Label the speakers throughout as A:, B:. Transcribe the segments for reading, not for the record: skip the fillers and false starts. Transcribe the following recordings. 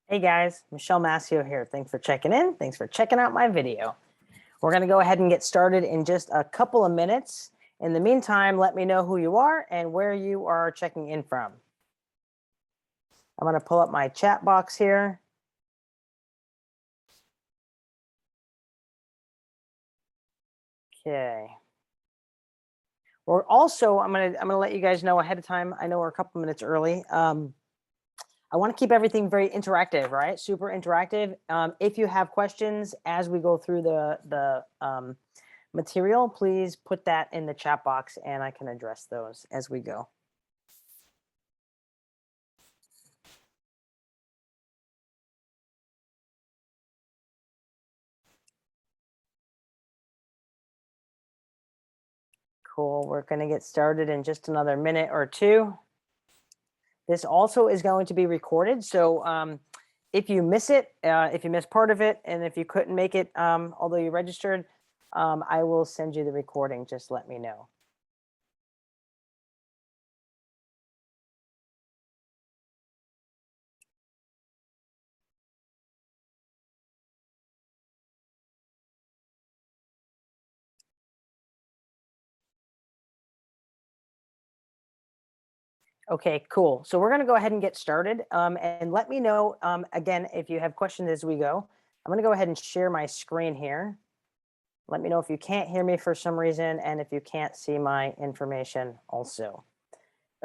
A: Hey guys, Michelle Massio here. Thanks for checking in. Thanks for checking out my video. We're going to go ahead and get started in just a couple of minutes. In the meantime, let me know who you are and where you are checking in from. I'm going to pull up my chat box here. Okay. We're also, I'm gonna let you guys know ahead of time. I know we're a couple minutes early. I want to keep everything very interactive, right? Super interactive. If you have questions as we go through the material, please put that in the chat box and I can address those as we go. Cool. We're going to get started in just another minute or two. This also is going to be recorded. So if you miss it, if you miss part of it, and if you couldn't make it, although you registered, I will send you the recording. Just let me know. Okay, cool. So we're going to go ahead and get started. And let me know, again, if you have questions as we go. I'm going to go ahead and share my screen here. Let me know if you can't hear me for some reason and if you can't see my information also.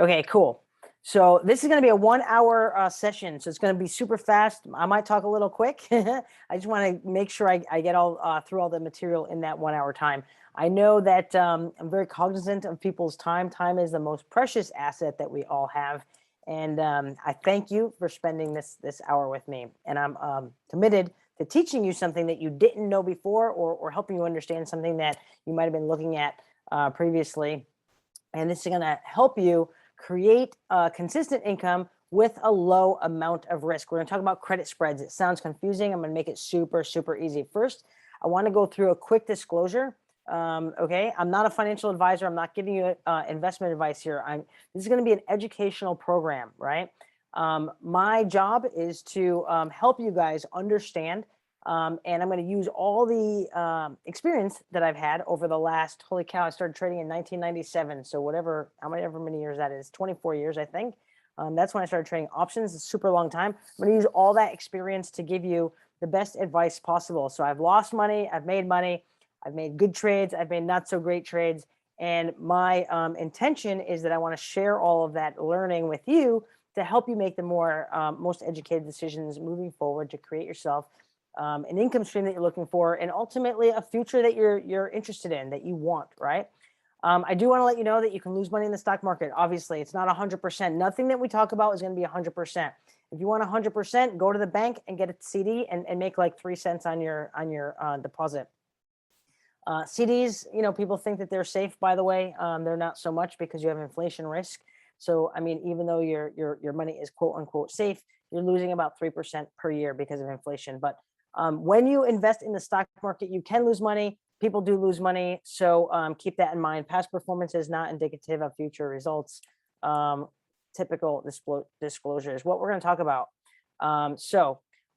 A: Okay, cool. So this is going to be a 1 hour session. So it's going to be super fast. I might talk a little quick. I just want to make sure I get all through all the material in that 1 hour time. I know that I'm very cognizant of people's time. Time is the most precious asset that we all have. And I thank you for spending this hour with me. And I'm committed to teaching you something that you didn't know before, or helping you understand something that you might have been looking at previously. And this is going to help you create consistent income with a low amount of risk. We're going to talk about credit spreads. It sounds confusing. I'm going to make it super, super easy. First, I want to go through a quick disclosure. Okay, I'm not a financial advisor. I'm not giving you investment advice here. This is going to be an educational program, right? My job is to help you guys understand, and I'm going to use all the experience that I've had over the last, holy cow, I started trading in 1997. So however many years that is, 24 years, I think. That's when I started trading options. It's a super long time. I'm going to use all that experience to give you the best advice possible. So I've lost money, I've made money, I've made good trades, I've made not so great trades. And my intention is that I want to share all of that learning with you to help you make the most educated decisions moving forward to create yourself an income stream that you're looking for, and ultimately a future that you're interested in, that you want, right? I do want to let you know that you can lose money in the stock market. Obviously, it's not 100%. Nothing that we talk about is going to be 100%. If you want 100%, go to the bank and get a CD and make like 3 cents on your deposit. CDs, people think that they're safe. By the way, they're not so much, because you have inflation risk. So, I mean, even though your money is quote unquote safe, you're losing about 3% per year because of inflation. But when you invest in the stock market, you can lose money. People do lose money. So keep that in mind. Past performance is not indicative of future results. Typical disclosure is what we're going to talk about. I'm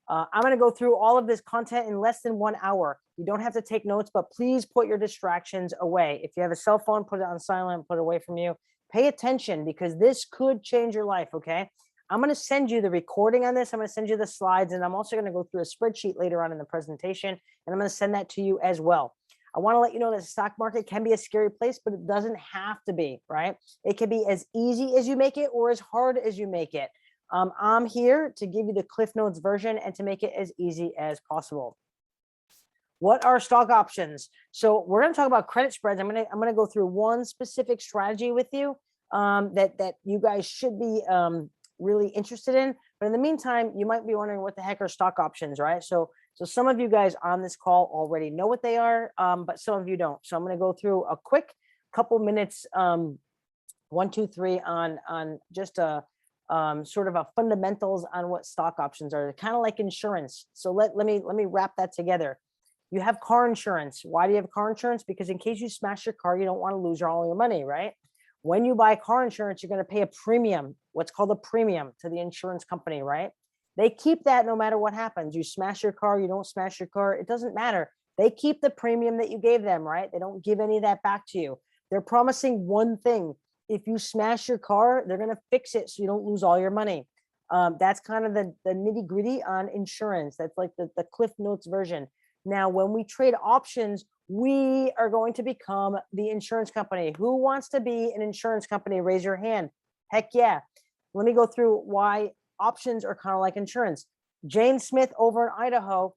A: going to go through all of this content in less than 1 hour. You don't have to take notes, but please put your distractions away. If you have a cell phone, put it on silent, put it away from you. Pay attention, because this could change your life, okay? I'm going to send you the recording on this. I'm going to send you the slides, and I'm also going to go through a spreadsheet later on in the presentation, and I'm going to send that to you as well. I want to let you know that the stock market can be a scary place, but it doesn't have to be, right? It can be as easy as you make it or as hard as you make it. I'm here to give you the Cliff Notes version and to make it as easy as possible. What are stock options? So we're going to talk about credit spreads. I'm going to go through one specific strategy with you that you guys should be really interested in. But in the meantime, you might be wondering, what the heck are stock options, right? So some of you guys on this call already know what they are, but some of you don't. So I'm going to go through a quick couple minutes, 1, 2, 3 on just a sort of a fundamentals on what stock options are, kind of like insurance. So let me wrap that together. You have car insurance. Why do you have car insurance? Because in case you smash your car, you don't want to lose all your money, right? When you buy car insurance, you're going to pay a premium, what's called a premium, to the insurance company, right? They keep that no matter what happens. You smash your car, you don't smash your car, it doesn't matter. They keep the premium that you gave them, right? They don't give any of that back to you. They're promising one thing. If you smash your car, they're going to fix it so you don't lose all your money. That's kind of the nitty gritty on insurance. That's like the Cliff Notes version. Now, when we trade options, we are going to become the insurance company. Who wants to be an insurance company? Raise your hand. Heck yeah. Let me go through why options are kind of like insurance. Jane Smith over in Idaho,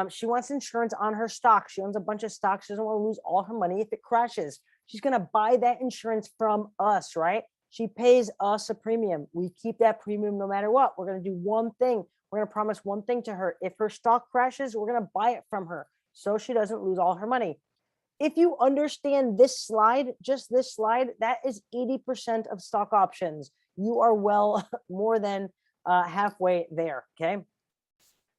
A: she wants insurance on her stock. She owns a bunch of stocks. She doesn't want to lose all her money if it crashes. She's going to buy that insurance from us, right? She pays us a premium. We keep that premium no matter what. We're going to do one thing. We're going to promise one thing to her. If her stock crashes, we're going to buy it from her so she doesn't lose all her money. If you understand this slide, just this slide, that is 80% of stock options. You are well more than halfway there, okay?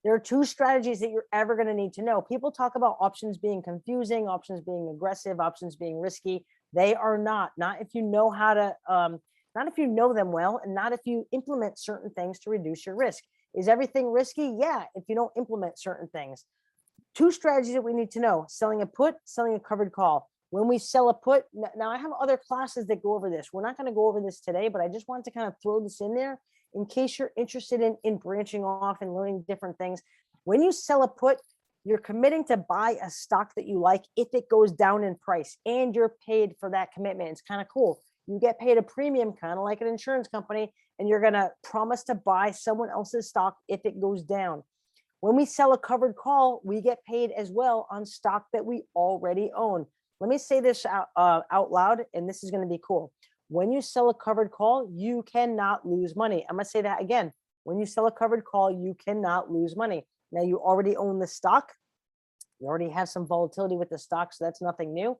A: There are two strategies that you're ever going to need to know. People talk about options being confusing, options being aggressive, options being risky. They are not if you know how to, not if you know them well, and not if you implement certain things to reduce your risk. Is everything risky? Yeah, if you don't implement certain things. Two strategies that we need to know: selling a put, selling a covered call. When we sell a put, now I have other classes that go over this. We're not going to go over this today, but I just wanted to kind of throw this in there in case you're interested in branching off and learning different things. When you sell a put, you're committing to buy a stock that you like if it goes down in price, and you're paid for that commitment. It's kind of cool. You get paid a premium, kind of like an insurance company, and you're going to promise to buy someone else's stock if it goes down. When we sell a covered call, we get paid as well on stock that we already own. Let me say this out loud, and this is going to be cool. When you sell a covered call, you cannot lose money. I'm going to say that again. When you sell a covered call, you cannot lose money. Now, you already own the stock. You already have some volatility with the stock, so that's nothing new.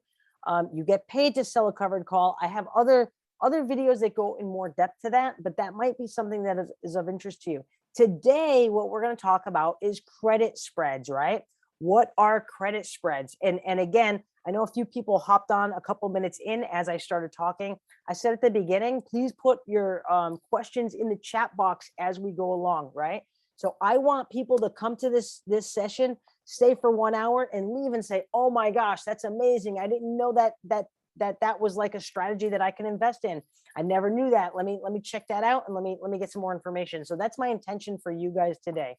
A: You get paid to sell a covered call. I have other videos that go in more depth to that, but that might be something that is of interest to you. Today, what we're going to talk about is credit spreads, right? What are credit spreads? And again, I know a few people hopped on a couple minutes in as I started talking. I said at the beginning, please put your questions in the chat box as we go along, right? So I want people to come to this session, stay for 1 hour, and leave and say, "Oh my gosh, that's amazing! I didn't know that was like a strategy that I can invest in. I never knew that. Let me check that out, and let me get some more information." So that's my intention for you guys today.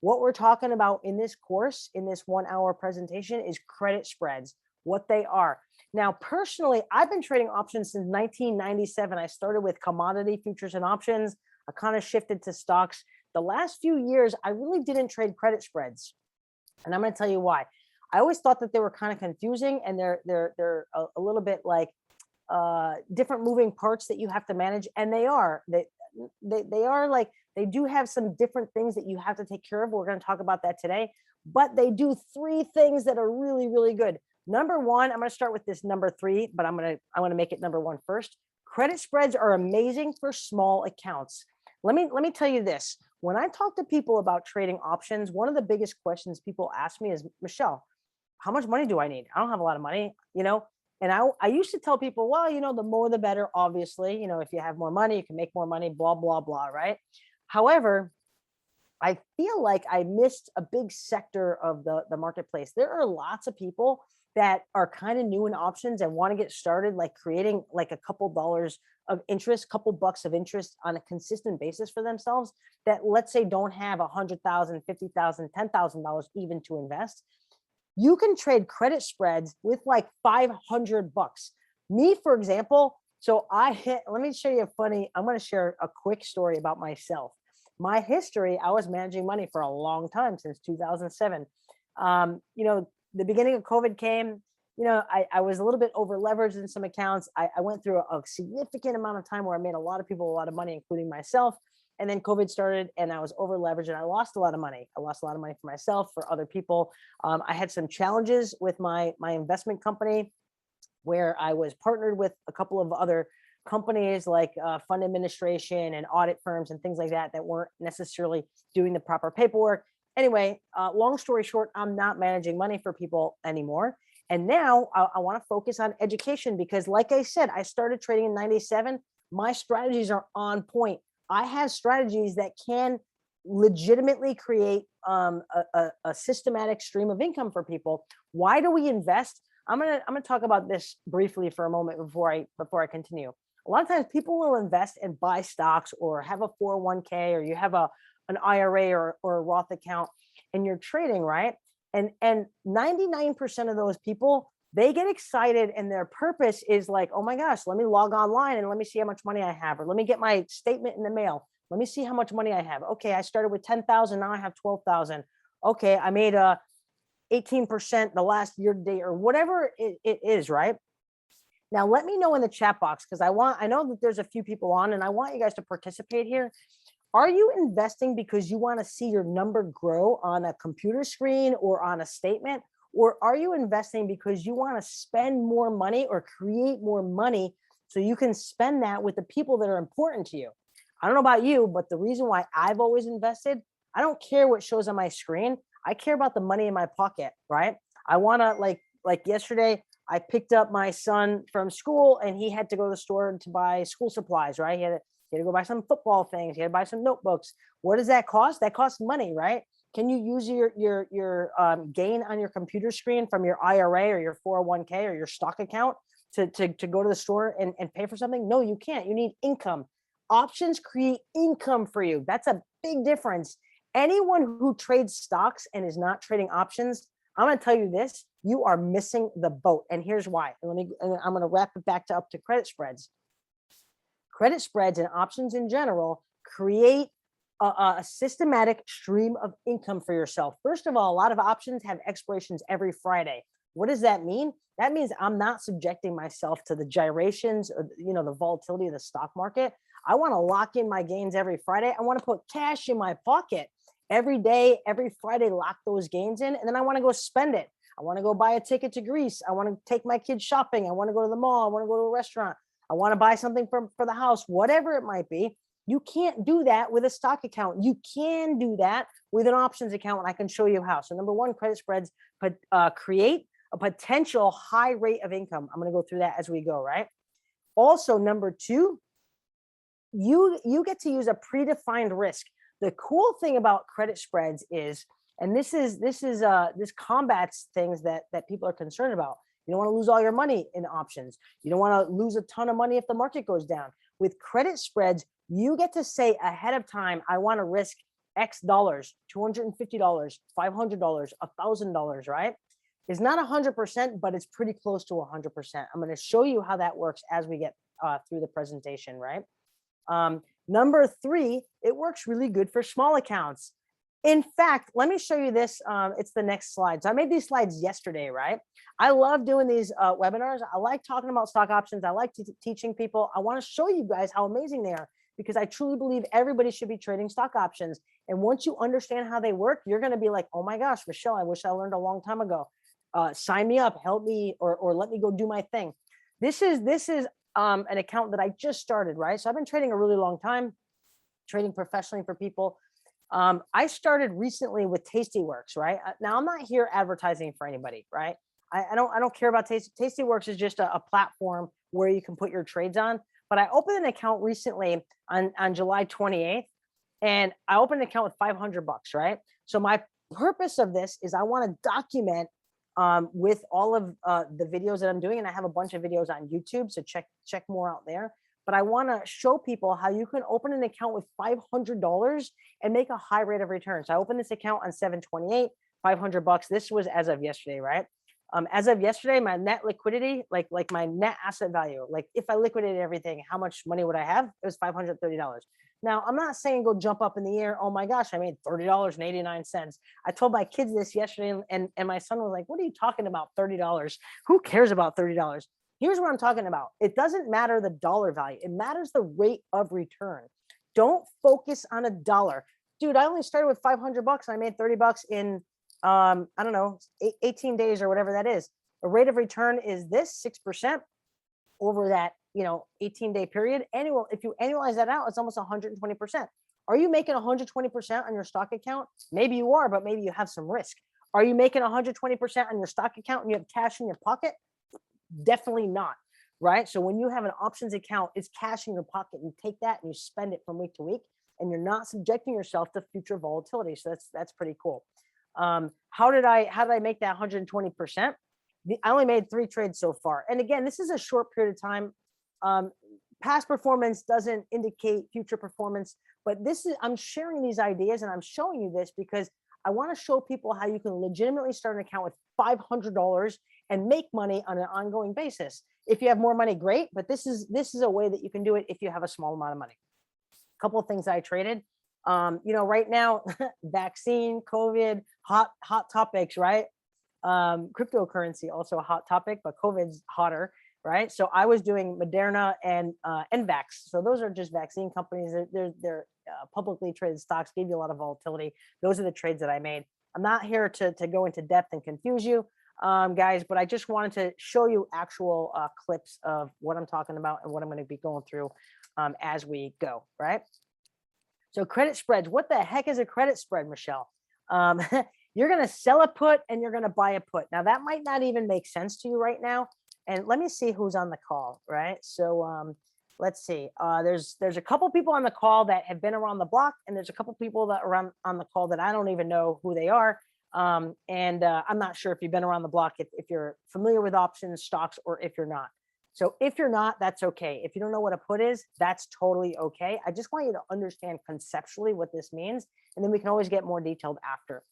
A: What we're talking about in this course, in this 1 hour presentation, is credit spreads, what they are. Now, personally, I've been trading options since 1997. I started with commodity futures and options. I kind of shifted to stocks. The last few years, I really didn't trade credit spreads. And I'm going to tell you why. I always thought that they were kind of confusing, and they're a little bit like different moving parts that you have to manage. And they are. They are like, they do have some different things that you have to take care of. We're going to talk about that today. But they do three things that are really, really good. Number one, I'm going to start with this number three, but I'm going to make it number one first. Credit spreads are amazing for small accounts. Let me tell you this. When I talk to people about trading options, one of the biggest questions people ask me is, "Michelle, how much money do I need? I don't have a lot of money, you know?" And I used to tell people, well, the more the better, obviously. If you have more money, you can make more money, blah, blah, blah, right? However, I feel like I missed a big sector of the marketplace. There are lots of people that are kind of new in options and want to get started, like creating like a couple dollars of interest, couple bucks of interest on a consistent basis for themselves, that, let's say, don't have $100,000, $50,000, $10,000 even to invest. You can trade credit spreads with like $500. Me, for example, let me show you I'm going to share a quick story about myself. My history, I was managing money for a long time, since 2007. The beginning of COVID came, I was a little bit over leveraged in some accounts. I went through a significant amount of time where I made a lot of people a lot of money, including myself. And then COVID started, and I was over leveraged, and I lost a lot of money. I lost a lot of money for myself, for other people. I had some challenges with my investment company, where I was partnered with a couple of other companies like fund administration and audit firms and things like that weren't necessarily doing the proper paperwork. Anyway, long story short, I'm not managing money for people anymore. And now I want to focus on education, because like I said, I started trading in 97. My strategies are on point. I have strategies that can legitimately create a systematic stream of income for people. Why do we invest? I'm gonna talk about this briefly for a moment before I continue. A lot of times people will invest and buy stocks or have a 401k, or you have an IRA or a Roth account and you're trading, right? And 99% of those people, they get excited and their purpose is like, oh my gosh, let me log online and let me see how much money I have, or let me get my statement in the mail. Let me see how much money I have. Okay, I started with 10,000, now I have 12,000. Okay, I made 18% the last year to date, or whatever it is, right? Now, let me know in the chat box, because I know that there's a few people on and I want you guys to participate here. Are you investing because you want to see your number grow on a computer screen or on a statement? Or are you investing because you want to spend more money or create more money so you can spend that with the people that are important to you? I don't know about you, but the reason why I've always invested, I don't care what shows on my screen. I care about the money in my pocket, right? I want to, like yesterday, I picked up my son from school and he had to go to the store to buy school supplies, right? He had to go buy some football things. He had to buy some notebooks. What does that cost? That costs money, right? Can you use your gain on your computer screen from your IRA or your 401k or your stock account to go to the store and pay for something? No, you can't. You need income. Options create income for you. That's a big difference. Anyone who trades stocks and is not trading options, I'm going to tell you this, you are missing the boat. And here's why. And I'm going to wrap it back up to credit spreads. Credit spreads and options in general create a systematic stream of income for yourself. First of all, a lot of options have expirations every Friday. What does that mean? That means I'm not subjecting myself to the gyrations or the volatility of the stock market. I want to lock in my gains every Friday. I want to put cash in my pocket every day, every Friday, lock those gains in, and then I want to go spend it. I want to go buy a ticket to Greece. I want to take my kids shopping. I want to go to the mall. I want to go to a restaurant. I want to buy something for the house, whatever it might be. You can't do that with a stock account. You can do that with an options account, and I can show you how. So number one, credit spreads create a potential high rate of income. I'm going to go through that as we go, right? Also, number two, you get to use a predefined risk. The cool thing about credit spreads is, and this combats things that people are concerned about. You don't want to lose all your money in options. You don't want to lose a ton of money if the market goes down. With credit spreads, you get to say ahead of time, I want to risk X dollars, $250, $500, $1,000, right? It's not 100%, but it's pretty close to 100%. I'm going to show you how that works as we get through the presentation, right? Number three, it works really good for small accounts. In fact, let me show you this. It's the next slide. So I made these slides yesterday, right? I love doing these webinars. I like talking about stock options. I like teaching people. I want to show you guys how amazing they are, because I truly believe everybody should be trading stock options. And once you understand how they work, you're going to be like, oh my gosh, Michelle, I wish I learned a long time ago. Sign me up, help me, or let me go do my thing. This is an account that I just started, right? So I've been trading a really long time, trading professionally for people. I started recently with Tastyworks, right? Now I'm not here advertising for anybody, right? I don't care about Tastyworks is just a platform where you can put your trades on. But I opened an account recently on July 28th, and I opened an account with $500, right? So my purpose of this is I want to document with all of the videos that I'm doing, and I have a bunch of videos on YouTube, so check more out there. But I want to show people how you can open an account with $500 and make a high rate of return. So I opened this account on 7/28, $500. This was as of yesterday, right? As of yesterday, my net liquidity, like my net asset value, like if I liquidated everything, how much money would I have? It was $530. Now, I'm not saying go jump up in the air. Oh my gosh, I made $30.89. I told my kids this yesterday, and my son was like, what are you talking about, $30? Who cares about $30? Here's what I'm talking about. It doesn't matter the dollar value. It matters the rate of return. Don't focus on a dollar. Dude, I only started with $500 and I made $30 in, I don't know, 18 days or whatever that is. The rate of return is this 6% over that, 18-day period. Annual, if you annualize that out, it's almost 120%. Are you making 120% on your stock account? Maybe you are, but maybe you have some risk. Are you making 120% on your stock account and you have cash in your pocket? Definitely not, right? So when you have an options account, it's cash in your pocket. You take that and you spend it from week to week. and you're not subjecting yourself to future volatility. So that's pretty cool. How did I make that 120%? I only made 3 trades so far. And again, this is a short period of time. Past performance doesn't indicate future performance, but I'm sharing these ideas and I'm showing you this because I want to show people how you can legitimately start an account with $500 and make money on an ongoing basis. If you have more money, great, but this is a way that you can do it if you have a small amount of money. A couple of things I traded. Right now, vaccine, COVID, hot topics, right? Cryptocurrency also a hot topic, but COVID's hotter, right? So I was doing Moderna and NVAX. So those are just vaccine companies. They're publicly traded stocks, gave you a lot of volatility. Those are the trades that I made. I'm not here to go into depth and confuse you, guys, but I just wanted to show you actual clips of what I'm talking about and what I'm going to be going through as we go, right? So credit spreads. What the heck is a credit spread, Michelle? You're going to sell a put and you're going to buy a put. Now that might not even make sense to you right now. And let me see who's on the call, right? So let's see. There's a couple people on the call that have been around the block, and there's a couple people that are on the call that I don't even know who they are. I'm not sure if you've been around the block, if you're familiar with options, stocks, or if you're not. So if you're not, that's okay. If you don't know what a put is, that's totally okay. I just want you to understand conceptually what this means, and then we can always get more detailed after.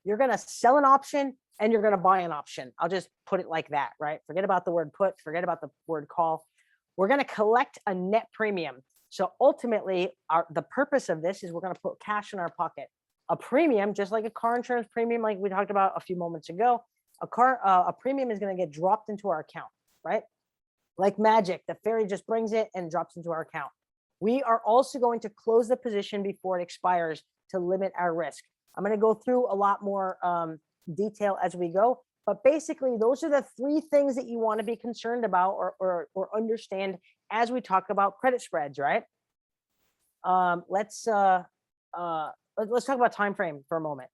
A: You're going to sell an option and you're going to buy an option. I'll just put it like that, right? Forget about the word put, forget about the word call. We're going to collect a net premium. So ultimately, the purpose of this is we're going to put cash in our pocket. A premium, just like a car insurance premium, like we talked about a few moments ago, a premium is going to get dropped into our account, right? Like magic, the fairy just brings it and drops into our account. We are also going to close the position before it expires to limit our risk. I'm going to go through a lot more detail as we go, but basically those are the 3 things that you want to be concerned about or understand as we talk about credit spreads, right? Let's talk about time frame for a moment.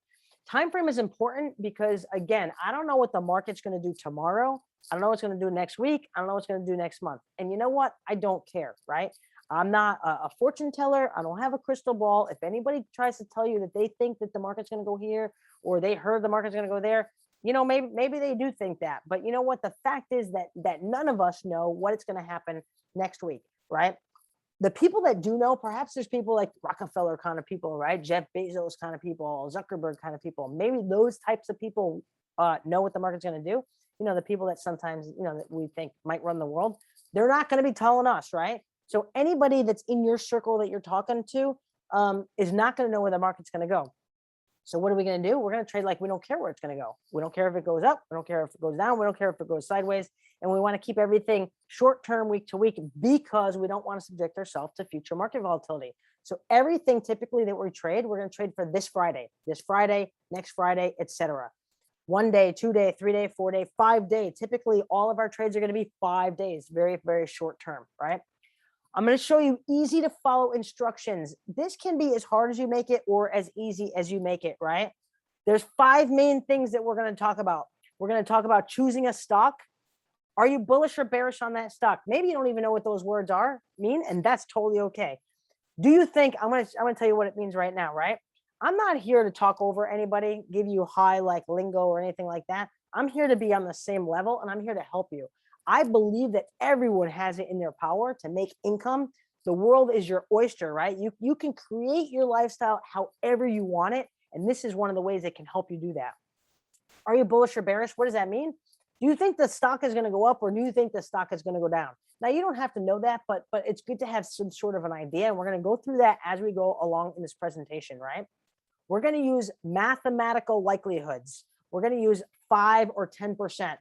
A: Time frame is important because, again, I don't know what the market's going to do tomorrow. I don't know what's going to do next week. I don't know what's going to do next month. And you know what? I don't care, right? I'm not a fortune teller. I don't have a crystal ball. If anybody tries to tell you that they think that the market's going to go here or they heard the market's going to go there, maybe they do think that. But you know what? The fact is that none of us know what is going to happen next week, right? The people that do know, perhaps there's people like Rockefeller kind of people, right? Jeff Bezos kind of people, Zuckerberg kind of people. Maybe those types of people know what the market's going to do. The people that sometimes, that we think might run the world, they're not going to be telling us, right? So anybody that's in your circle that you're talking to is not going to know where the market's going to go. So what are we going to do? We're going to trade like we don't care where it's going to go. We don't care if it goes up. We don't care if it goes down. We don't care if it goes sideways. And we want to keep everything short-term, week to week, because we don't want to subject ourselves to future market volatility. So everything typically that we trade, we're going to trade for this Friday, next Friday, etc. 1 day, 2 day, 3 day, 4 day, 5 day. Typically, all of our trades are going to be 5 days, very, very short term, right? I'm going to show you easy to follow instructions. This can be as hard as you make it or as easy as you make it, right? There's 5 main things that we're going to talk about. We're going to talk about choosing a stock. Are you bullish or bearish on that stock? Maybe you don't even know what those words mean, and that's totally okay. Do you think, I'm going to tell you what it means right now, right? I'm not here to talk over anybody, give you high like lingo or anything like that. I'm here to be on the same level, and I'm here to help you. I believe that everyone has it in their power to make income. The world is your oyster, right? You can create your lifestyle however you want it. And this is one of the ways that can help you do that. Are you bullish or bearish? What does that mean? Do you think the stock is going to go up, or do you think the stock is going to go down? Now, you don't have to know that, but it's good to have some sort of an idea. And we're going to go through that as we go along in this presentation, right? We're going to use mathematical likelihoods. We're going to use 5 or 10%.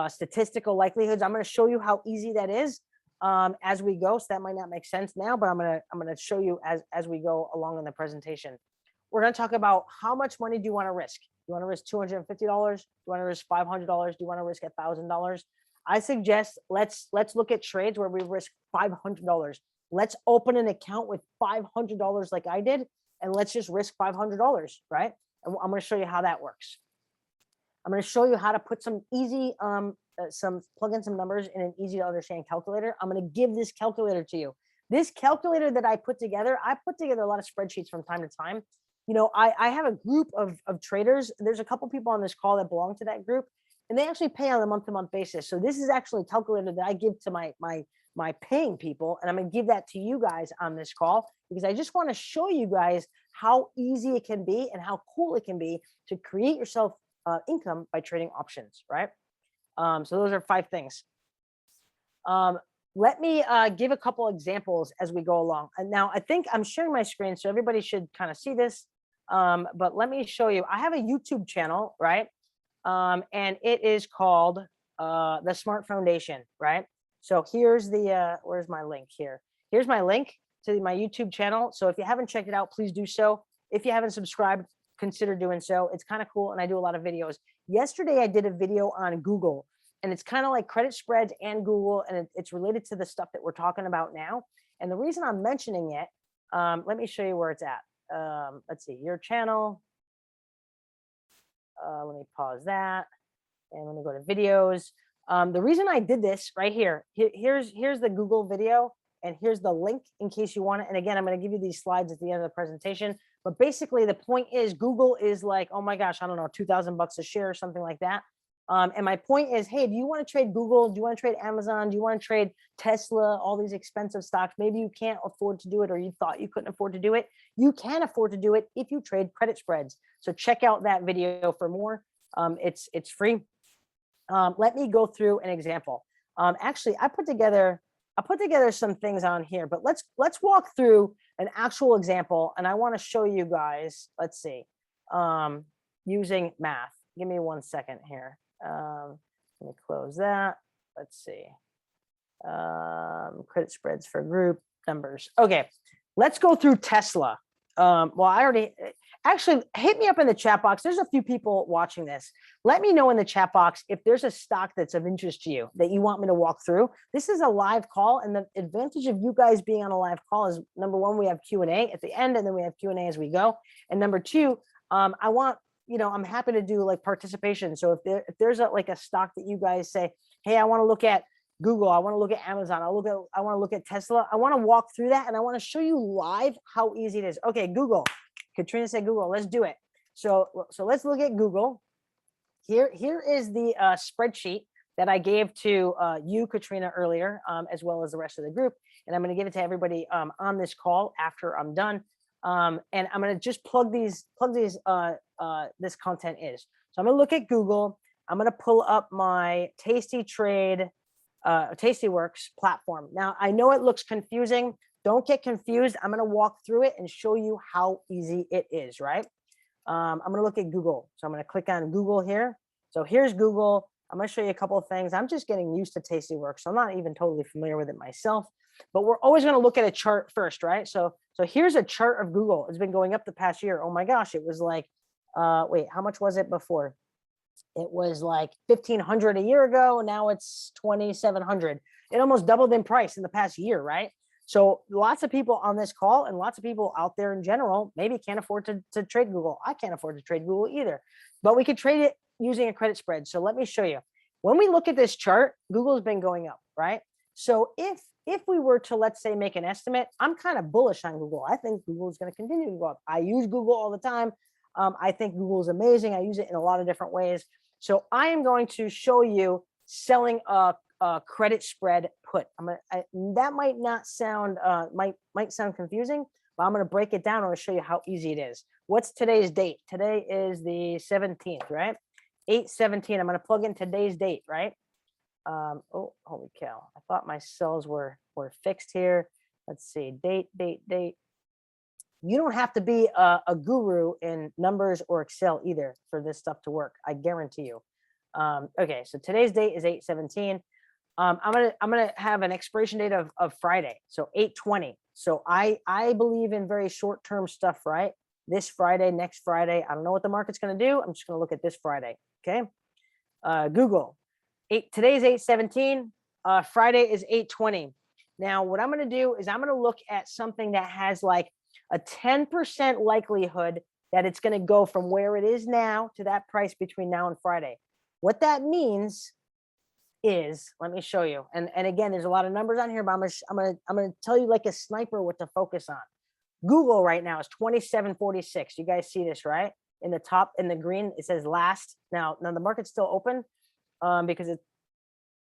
A: Statistical likelihoods. I'm going to show you how easy that is as we go. So that might not make sense now, but I'm going to show you as we go along in the presentation. We're going to talk about how much money do you want to risk? Do you want to risk $250? Do you want to risk $500? Do you want to risk $1,000? I suggest let's look at trades where we risk $500. Let's open an account with $500 like I did, and let's just risk $500, right? And I'm going to show you how that works. I'm going to show you how to put some easy, plug in some numbers in an easy to understand calculator. I'm going to give this calculator to you. This calculator that I put together a lot of spreadsheets from time to time. You know, I have a group of traders. There's a couple people on this call that belong to that group, and they actually pay on a month-to-month basis. So this is actually a calculator that I give to my paying people, and I'm going to give that to you guys on this call because I just want to show you guys how easy it can be and how cool it can be to create yourself income by trading options, right? So those are 5 things. Let me give a couple examples as we go along. And now I think I'm sharing my screen, so everybody should kind of see this. But let me show you. I have a YouTube channel, right? And it is called the Smart Foundation, right? So here's the, where's my link here? Here's my link to my YouTube channel. So if you haven't checked it out, please do so. If you haven't subscribed, consider doing so. It's kind of cool, and I do a lot of videos. Yesterday, I did a video on Google, and it's kind of like credit spreads and Google, and it's related to the stuff that we're talking about now. And the reason I'm mentioning it, let me show you where it's at. Let's see, your channel. Let me pause that, and let me go to videos. The reason I did this right here, here's the Google video, and here's the link in case you want it. And again, I'm going to give you these slides at the end of the presentation. But basically, the point is Google is like, oh my gosh, I don't know, $2,000 a share or something like that. And my point is, hey, do you want to trade Google? Do you want to trade Amazon? Do you want to trade Tesla? All these expensive stocks. Maybe you can't afford to do it, or you thought you couldn't afford to do it. You can afford to do it if you trade credit spreads. So check out that video for more. It's free. Let me go through an example. Actually, I put together some things on here, but let's walk through an actual example, and I want to show you guys. Let's see, using math. Give me 1 second here. Let me close that. Let's see. Credit spreads for group numbers. Okay, let's go through Tesla. Well, I already, actually, hit me up in the chat box. There's a few people watching this. Let me know in the chat box if there's a stock that's of interest to you that you want me to walk through. This is a live call, and the advantage of you guys being on a live call is, number one, we have Q&A at the end, and then we have Q&A as we go. And number two, I want, I'm happy to do like participation. So if there's like a stock that you guys say, hey, I want to look at Google, I want to look at Amazon, I want to look at Tesla, I want to walk through that, and I want to show you live how easy it is. Okay, Google. Katrina said Google. Let's do it. So let's look at Google. Here is the spreadsheet that I gave to you, Katrina, earlier, as well as the rest of the group, and I'm going to give it to everybody on this call after I'm done. And I'm going to just plug these this content is. So I'm going to look at Google. I'm going to pull up my Tastyworks platform. Now, I know it looks confusing. Don't get confused. I'm going to walk through it and show you how easy it is, right? I'm going to look at Google. So I'm going to click on Google here. So here's Google. I'm going to show you a couple of things. I'm just getting used to Tastyworks, so I'm not even totally familiar with it myself. But we're always going to look at a chart first, right? So here's a chart of Google. It's been going up the past year. Oh my gosh, it was like, wait, how much was it before? It was like 1,500 a year ago. Now it's 2,700. It almost doubled in price in the past year, right? So lots of people on this call and lots of people out there in general maybe can't afford to trade Google. I can't afford to trade Google either, but we could trade it using a credit spread. So let me show you. When we look at this chart, Google's been going up, right? So if we were to, let's say, make an estimate, I'm kind of bullish on Google. I think Google is going to continue to go up. I use Google all the time. I think Google is amazing. I use it in a lot of different ways. So I am going to show you selling a credit spread put. That might not sound might sound confusing, but I'm going to break it down. I'm going to show you how easy it is. What's today's date? Today is the 17th, right? 8/17. I'm going to plug in today's date, right? Oh, holy cow! I thought my cells were fixed here. Let's see, date. You don't have to be a guru in numbers or Excel either for this stuff to work. I guarantee you. Okay, so today's date is 8/17. I'm gonna have an expiration date of Friday, so 8/20. So I believe in very short-term stuff, right? This Friday, next Friday. I don't know what the market's gonna do. I'm just gonna look at this Friday. Okay. Google. Today's 8/17. Friday is 8/20. Now, what I'm gonna do is I'm gonna look at something that has like a 10% likelihood that it's going to go from where it is now to that price between now and Friday. What that means is, let me show you. And again, there's a lot of numbers on here, but I'm gonna tell you like a sniper what to focus on. Google right now is 27.46. You guys see this, right? In the top, in the green, it says last. Now the market's still open because it's,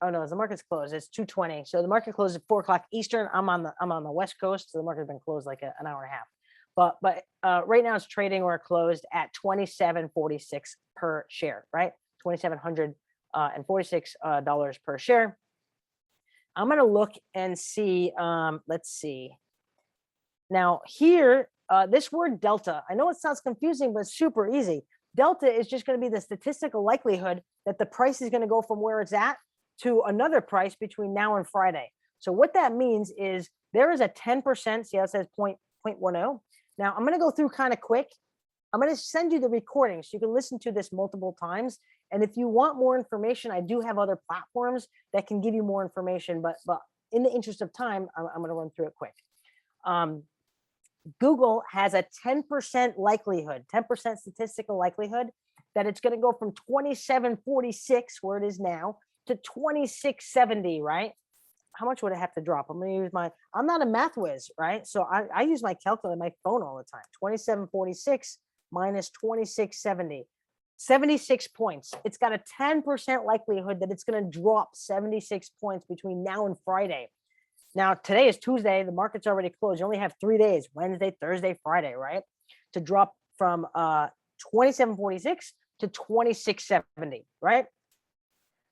A: oh no, the market's closed. It's 2:20. So the market closed at 4 o'clock Eastern. I'm on the West Coast, so the market's been closed like an hour and a half. But right now it's trading or closed at 27.46 per share, right? $2,746 per share. I'm gonna look and see. Let's see. Now here, this word delta, I know it sounds confusing, but it's super easy. Delta is just going to be the statistical likelihood that the price is going to go from where it's at to another price between now and Friday. So what that means is there is a 10%, see how it says 0.10. Now I'm going to go through kind of quick. I'm going to send you the recording so you can listen to this multiple times. And if you want more information, I do have other platforms that can give you more information, but in the interest of time, I'm going to run through it quick. Google has a 10% likelihood, 10% statistical likelihood that it's going to go from 27.46, where it is now, to 26.70, right? How much would it have to drop? I'm going to use I'm not a math whiz, right? So I use my calculator, my phone all the time. 27.46 minus 26.70, 76 points. It's got a 10% likelihood that it's going to drop 76 points between now and Friday. Now, today is Tuesday. The market's already closed. You only have 3 days, Wednesday, Thursday, Friday, right? To drop from 27.46 to 26.70, right?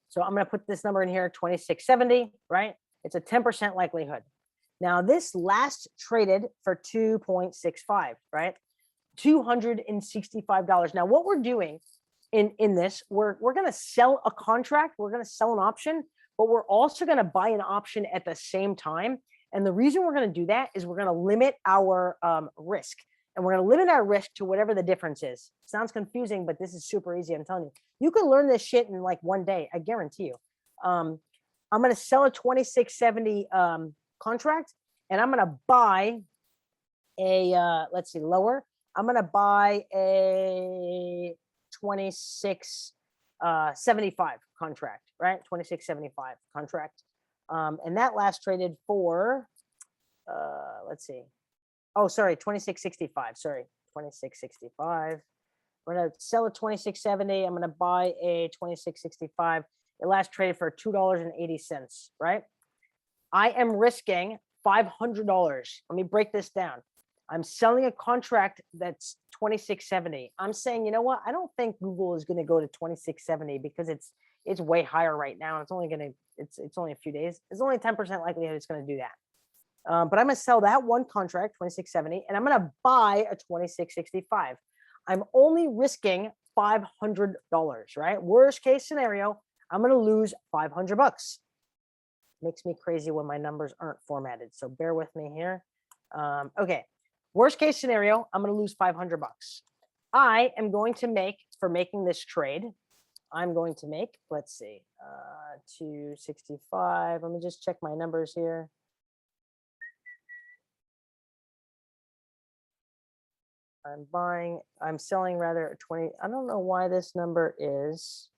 A: So I'm going to put this number in here, 26.70, right? It's a 10% likelihood. Now, this last traded for 2.65, right? $265. Now, what we're doing in this, we're going to sell a contract. We're going to sell an option, but we're also going to buy an option at the same time. And the reason we're going to do that is we're going to limit our risk. And we're going to limit our risk to whatever the difference is. Sounds confusing, but this is super easy. I'm telling you. You can learn this shit in like one day. I guarantee you. I'm going to sell a 26.70 contract, and I'm going to buy a, let's see, lower. I'm going to buy a 26.75 contract, right? 26.75 contract. And that last traded for, let's see. Oh, sorry, 26.65. Sorry, 26.65. We're going to sell a 26.70. I'm going to buy a 26.65. It last traded for $2.80, right? I am risking $500. Let me break this down. I'm selling a contract that's 26.70. I'm saying, you know what? I don't think Google is going to go to 26.70 because it's way higher right now. It's only a few days. It's only 10% likelihood it's going to do that. But I'm going to sell that one contract, 26.70, and I'm going to buy a 26.65. I'm only risking $500, right? Worst case scenario, I'm going to lose $500. Makes me crazy when my numbers aren't formatted. So bear with me here. Okay. Worst case scenario, I'm going to lose $500. I am going to make, for making this trade, I'm going to make, let's see, 265. Let me just check my numbers here. I'm selling rather 20. I don't know why this number is.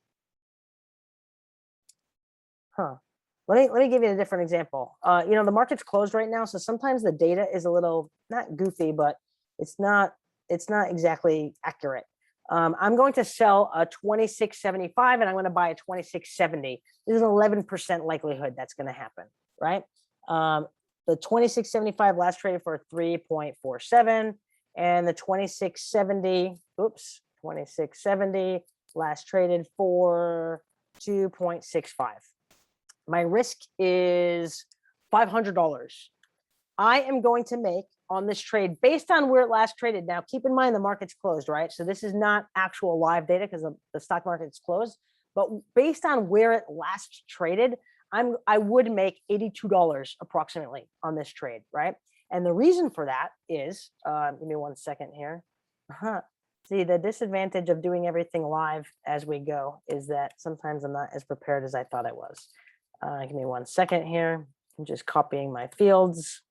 A: Let me give you a different example. You know, the market's closed right now, so sometimes the data is a little, not goofy, but it's not exactly accurate. I'm going to sell a 26.75 and I'm going to buy a 26.70. This is an 11% likelihood that's going to happen, right? The 26.75 last traded for 3.47, and the 26.70 last traded for 2.65. My risk is $500. I am going to make on this trade based on where it last traded. Now, keep in mind the market's closed, right? So this is not actual live data because the stock market's closed. But based on where it last traded, I would make $82 approximately on this trade, right? And the reason for that is, give me 1 second here. See, the disadvantage of doing everything live as we go is that sometimes I'm not as prepared as I thought I was. Give me 1 second here. I'm just copying my fields.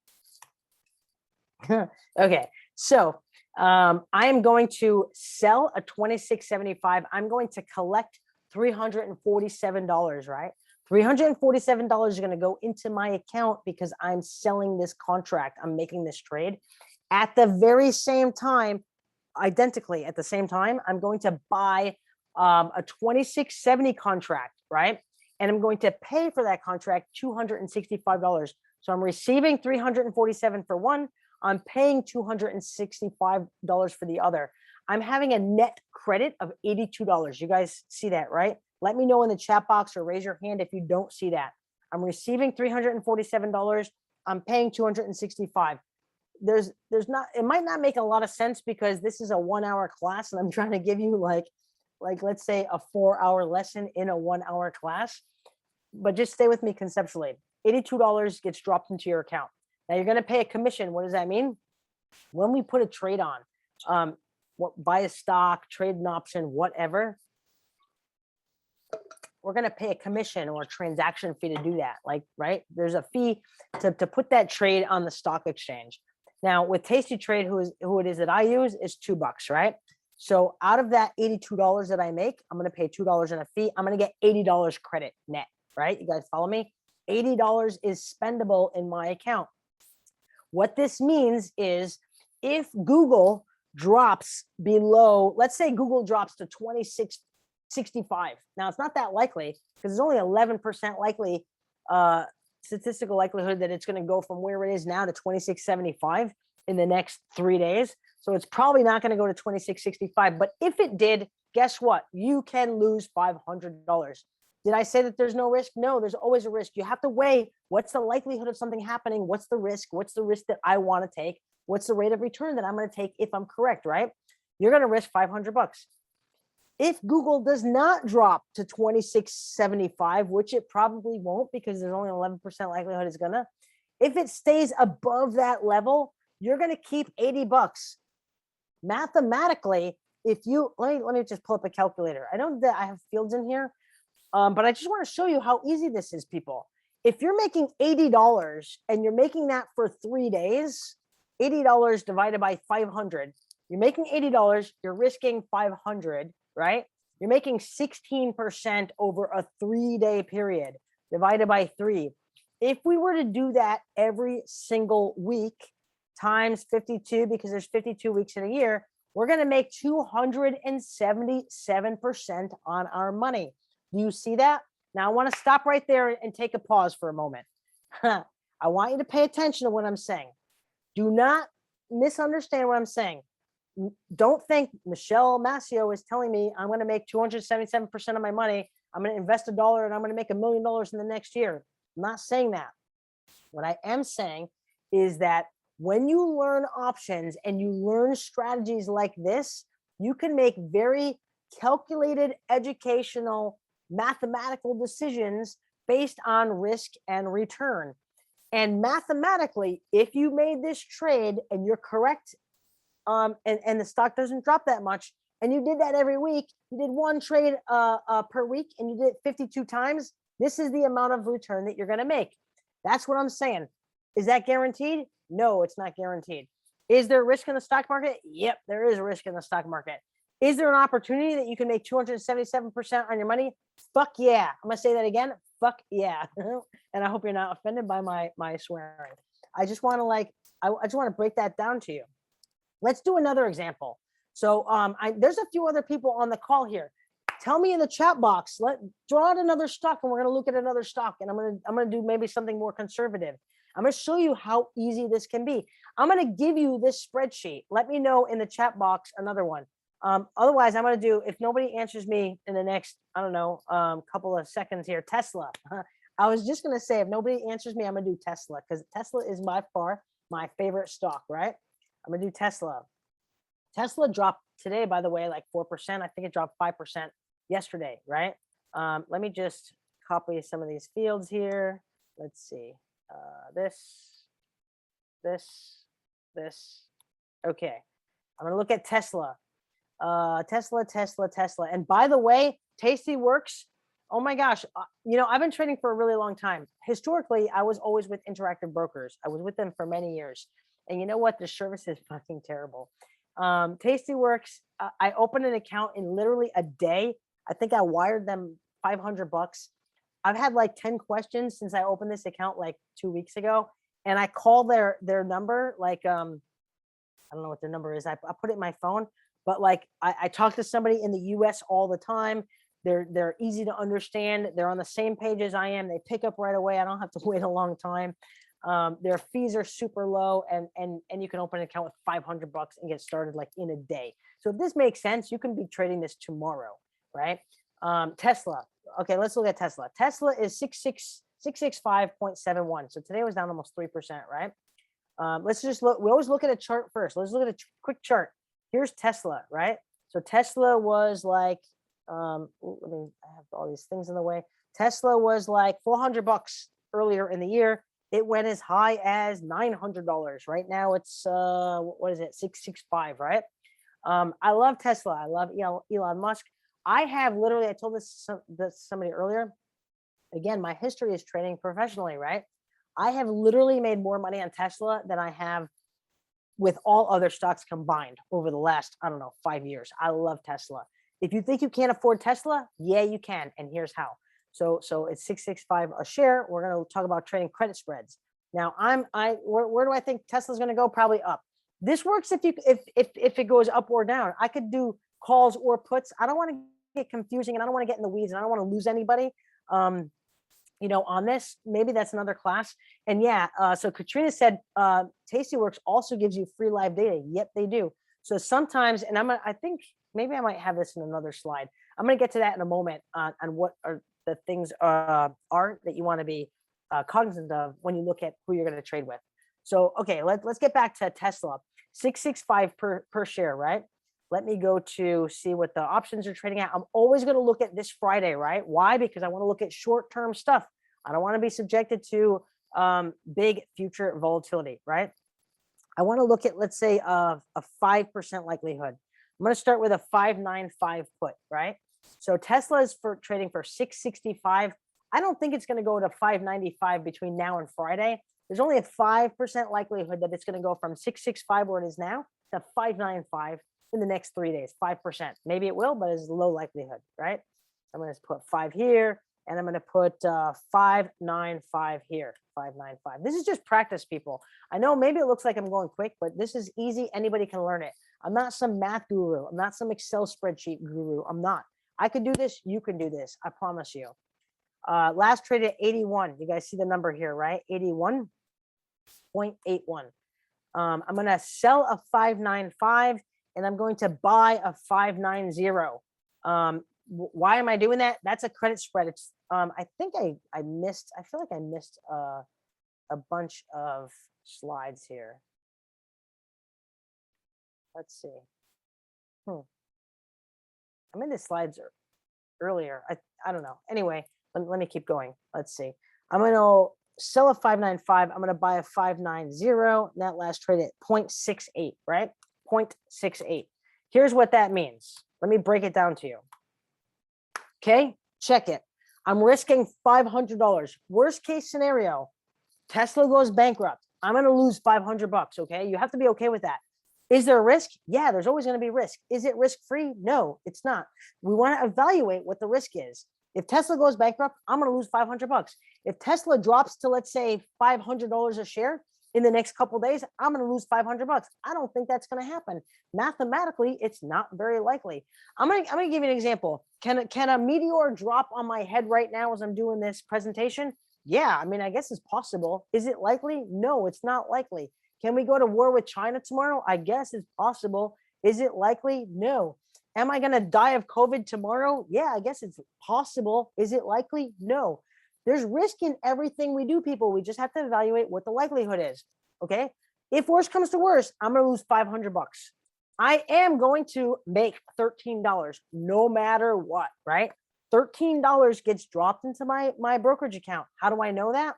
A: Okay, so I am going to sell a 26.75. I'm going to collect $347, right? $347 is going to go into my account because I'm selling this contract. I'm making this trade. At the very same time, identically at the same time, I'm going to buy a 2670 contract, right? And I'm going to pay for that contract $265. So I'm receiving $347 for one. I'm paying $265 for the other. I'm having a net credit of $82. You guys see that, right? Let me know in the chat box or raise your hand if you don't see that. I'm receiving $347. I'm paying $265. There's not, it might not make a lot of sense because this is a 1 hour class and I'm trying to give you like let's say a 4 hour lesson in a 1 hour class, but just stay with me conceptually. $82 gets dropped into your account. Now you're going to pay a commission. What does that mean? When we put a trade on, buy a stock, trade an option, whatever, we're going to pay a commission or a transaction fee to do that. Like, right? There's a fee to put that trade on the stock exchange. Now with Tasty Trade, who it is that I use, is $2, right? So out of that $82 that I make, I'm going to pay $2 in a fee. I'm going to get $80 credit net, right? You guys follow me? $80 is spendable in my account. What this means is if Google drops below, let's say Google drops to 2665. Now it's not that likely because there's only 11% likely statistical likelihood that it's going to go from where it is now to 2675 in the next 3 days. So it's probably not going to go to 2665. But if it did, guess what? You can lose $500. Did I say that there's no risk? No, there's always a risk. You have to weigh what's the likelihood of something happening? What's the risk? What's the risk that I want to take? What's the rate of return that I'm going to take if I'm correct, right? You're going to risk $500. If Google does not drop to 2675, which it probably won't because there's only 11% likelihood it's gonna, if it stays above that level, you're going to keep $80. Mathematically, if you, let me just pull up a calculator. I know that I have fields in here, but I just want to show you how easy this is, people. If you're making $80 and you're making that for 3 days, $80 divided by 500, you're making $80, you're risking 500, right? You're making 16% over a 3-day period divided by 3. If we were to do that every single week times 52, because there's 52 weeks in a year, we're going to make 277% on our money. Do you see that? Now I want to stop right there and take a pause for a moment. I want you to pay attention to what I'm saying. Do not misunderstand what I'm saying. Don't think Michelle Massio is telling me I'm going to make 277% of my money. I'm going to invest $1 and I'm going to make $1 million in the next year. I'm not saying that. What I am saying is that when you learn options and you learn strategies like this, you can make very calculated, educational, mathematical decisions based on risk and return. And mathematically, if you made this trade and you're correct, and the stock doesn't drop that much, and you did that every week, you did one trade per week, and you did it 52 times, this is the amount of return that you're going to make. That's what I'm saying. Is that guaranteed? No, it's not guaranteed. Is there risk in the stock market? Yep, there is risk in the stock market. Is there an opportunity that you can make 277% on your money? Fuck yeah. I'm going to say that again. Fuck yeah. And I hope you're not offended by my swearing. I just want to I just want to break that down to you. Let's do another example. So there's a few other people on the call here. Tell me in the chat box, draw out another stock and we're going to look at another stock, and I'm going to do maybe something more conservative. I'm going to show you how easy this can be. I'm going to give you this spreadsheet. Let me know in the chat box another one. Otherwise, I'm going to do, if nobody answers me in the next, I don't know, couple of seconds here, Tesla. I was just going to say, if nobody answers me, I'm going to do Tesla because Tesla is by far my favorite stock, right? I'm going to do Tesla. Tesla dropped today, by the way, like 4%. I think it dropped 5% yesterday, right? Let me just copy some of these fields here. Let's see. This. Okay. I'm going to look at Tesla. Tesla. And by the way, Tastyworks, oh my gosh, I've been trading for a really long time. Historically, I was always with Interactive Brokers. I was with them for many years. And you know what? The service is fucking terrible. Tastyworks, I opened an account in literally a day. I think I wired them $500. I've had like 10 questions since I opened this account like 2 weeks ago. And I call their number, like, I don't know what their number is. I put it in my phone, but like I talk to somebody in the US all the time. They're easy to understand. They're on the same page as I am. They pick up right away. I don't have to wait a long time. Their fees are super low, and you can open an account with $500 and get started like in a day. So if this makes sense, you can be trading this tomorrow, right? Tesla. Okay, let's look at Tesla. Tesla is 665.71. So today was down almost 3%, right? Let's just look. We always look at a chart first. Let's look at a quick chart. Here's Tesla, right? So Tesla was like, I have all these things in the way. Tesla was like $400 earlier in the year. It went as high as $900. Right now it's what is it? 665, right? I love Tesla. I love Elon Musk. I have literally, I told this to somebody earlier. Again, my history is trading professionally, right? I have literally made more money on Tesla than I have with all other stocks combined over the last, I don't know, 5 years. I love Tesla. If you think you can't afford Tesla, yeah, you can. And here's how. So it's 665 a share. We're going to talk about trading credit spreads. Now where do I think Tesla's going to go? Probably up. This works if it goes up or down. I could do calls or puts. I don't want to get confusing, and I don't want to get in the weeds, and I don't want to lose anybody. On this, maybe that's another class. And yeah, so Katrina said, Tastyworks also gives you free live data. Yep, they do. So sometimes, and I think maybe I might have this in another slide. I'm going to get to that in a moment on what are the things are that you want to be cognizant of when you look at who you're going to trade with. So, okay, let's get back to Tesla. 665 per share, right? Let me go to see what the options are trading at. I'm always going to look at this Friday, right? Why? Because I want to look at short-term stuff. I don't want to be subjected to big future volatility, right? I want to look at, let's say, a 5% likelihood. I'm going to start with a 595 put, right? So Tesla is trading for 665. I don't think it's going to go to 595 between now and Friday. There's only a 5% likelihood that it's going to go from 665 where it is now to 595 in the next 3 days, 5%. Maybe it will, but it's low likelihood, right? I'm going to put 5 here, and I'm going to put 595 here, 595. This is just practice, people. I know maybe it looks like I'm going quick, but this is easy. Anybody can learn it. I'm not some math guru. I'm not some Excel spreadsheet guru. I'm not. I could do this. You can do this. I promise you. Last trade at 81. You guys see the number here, right? 81.81. I'm going to sell a 595. And I'm going to buy a 590. Why am I doing that? That's a credit spread. It's I think I missed. I feel like I missed a bunch of slides here. Let's see. I made the slides earlier. I don't know. Anyway, let me keep going. Let's see. I'm going to sell a 595. I'm going to buy a 590. And that last trade at 0.68, right? 0.68. Here's what that means. Let me break it down to you. Okay, check it. I'm risking $500. Worst case scenario, Tesla goes bankrupt. I'm going to lose $500. Okay, you have to be okay with that. Is there a risk? Yeah, there's always going to be risk. Is it risk free? No, it's not. We want to evaluate what the risk is. If Tesla goes bankrupt, I'm going to lose $500. If Tesla drops to, let's say, $500 a share in the next couple of days, I'm going to lose $500. I don't think that's going to happen. Mathematically, it's not very likely. I'm going to give you an example. Can a meteor drop on my head right now as I'm doing this presentation? Yeah, I mean, I guess it's possible. Is it likely? No, it's not likely. Can we go to war with China tomorrow? I guess it's possible. Is it likely? No. Am I going to die of COVID tomorrow? Yeah, I guess it's possible. Is it likely? No. There's risk in everything we do, people. We just have to evaluate what the likelihood is. Okay. If worse comes to worse, I'm going to lose $500. I am going to make $13 no matter what, right? $13 gets dropped into my brokerage account. How do I know that?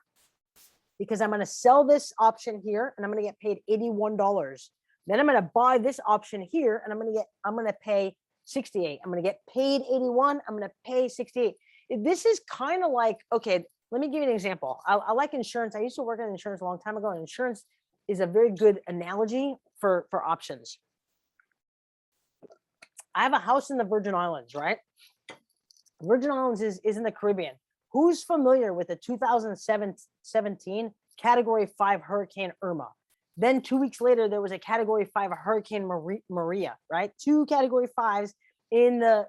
A: Because I'm going to sell this option here and I'm going to get paid $81. Then I'm going to buy this option here and I'm going to pay $68. I'm going to get paid $81. I'm going to pay $68. This is kind of like, okay, let me give you an example. I like insurance. I used to work in insurance a long time ago, and insurance is a very good analogy for options. I have a house in the Virgin Islands, right? Virgin Islands is in the Caribbean. Who's familiar with the 2017 Category 5 Hurricane Irma? Then 2 weeks later, there was a Category 5 Hurricane Maria, right? 2 Category 5s in the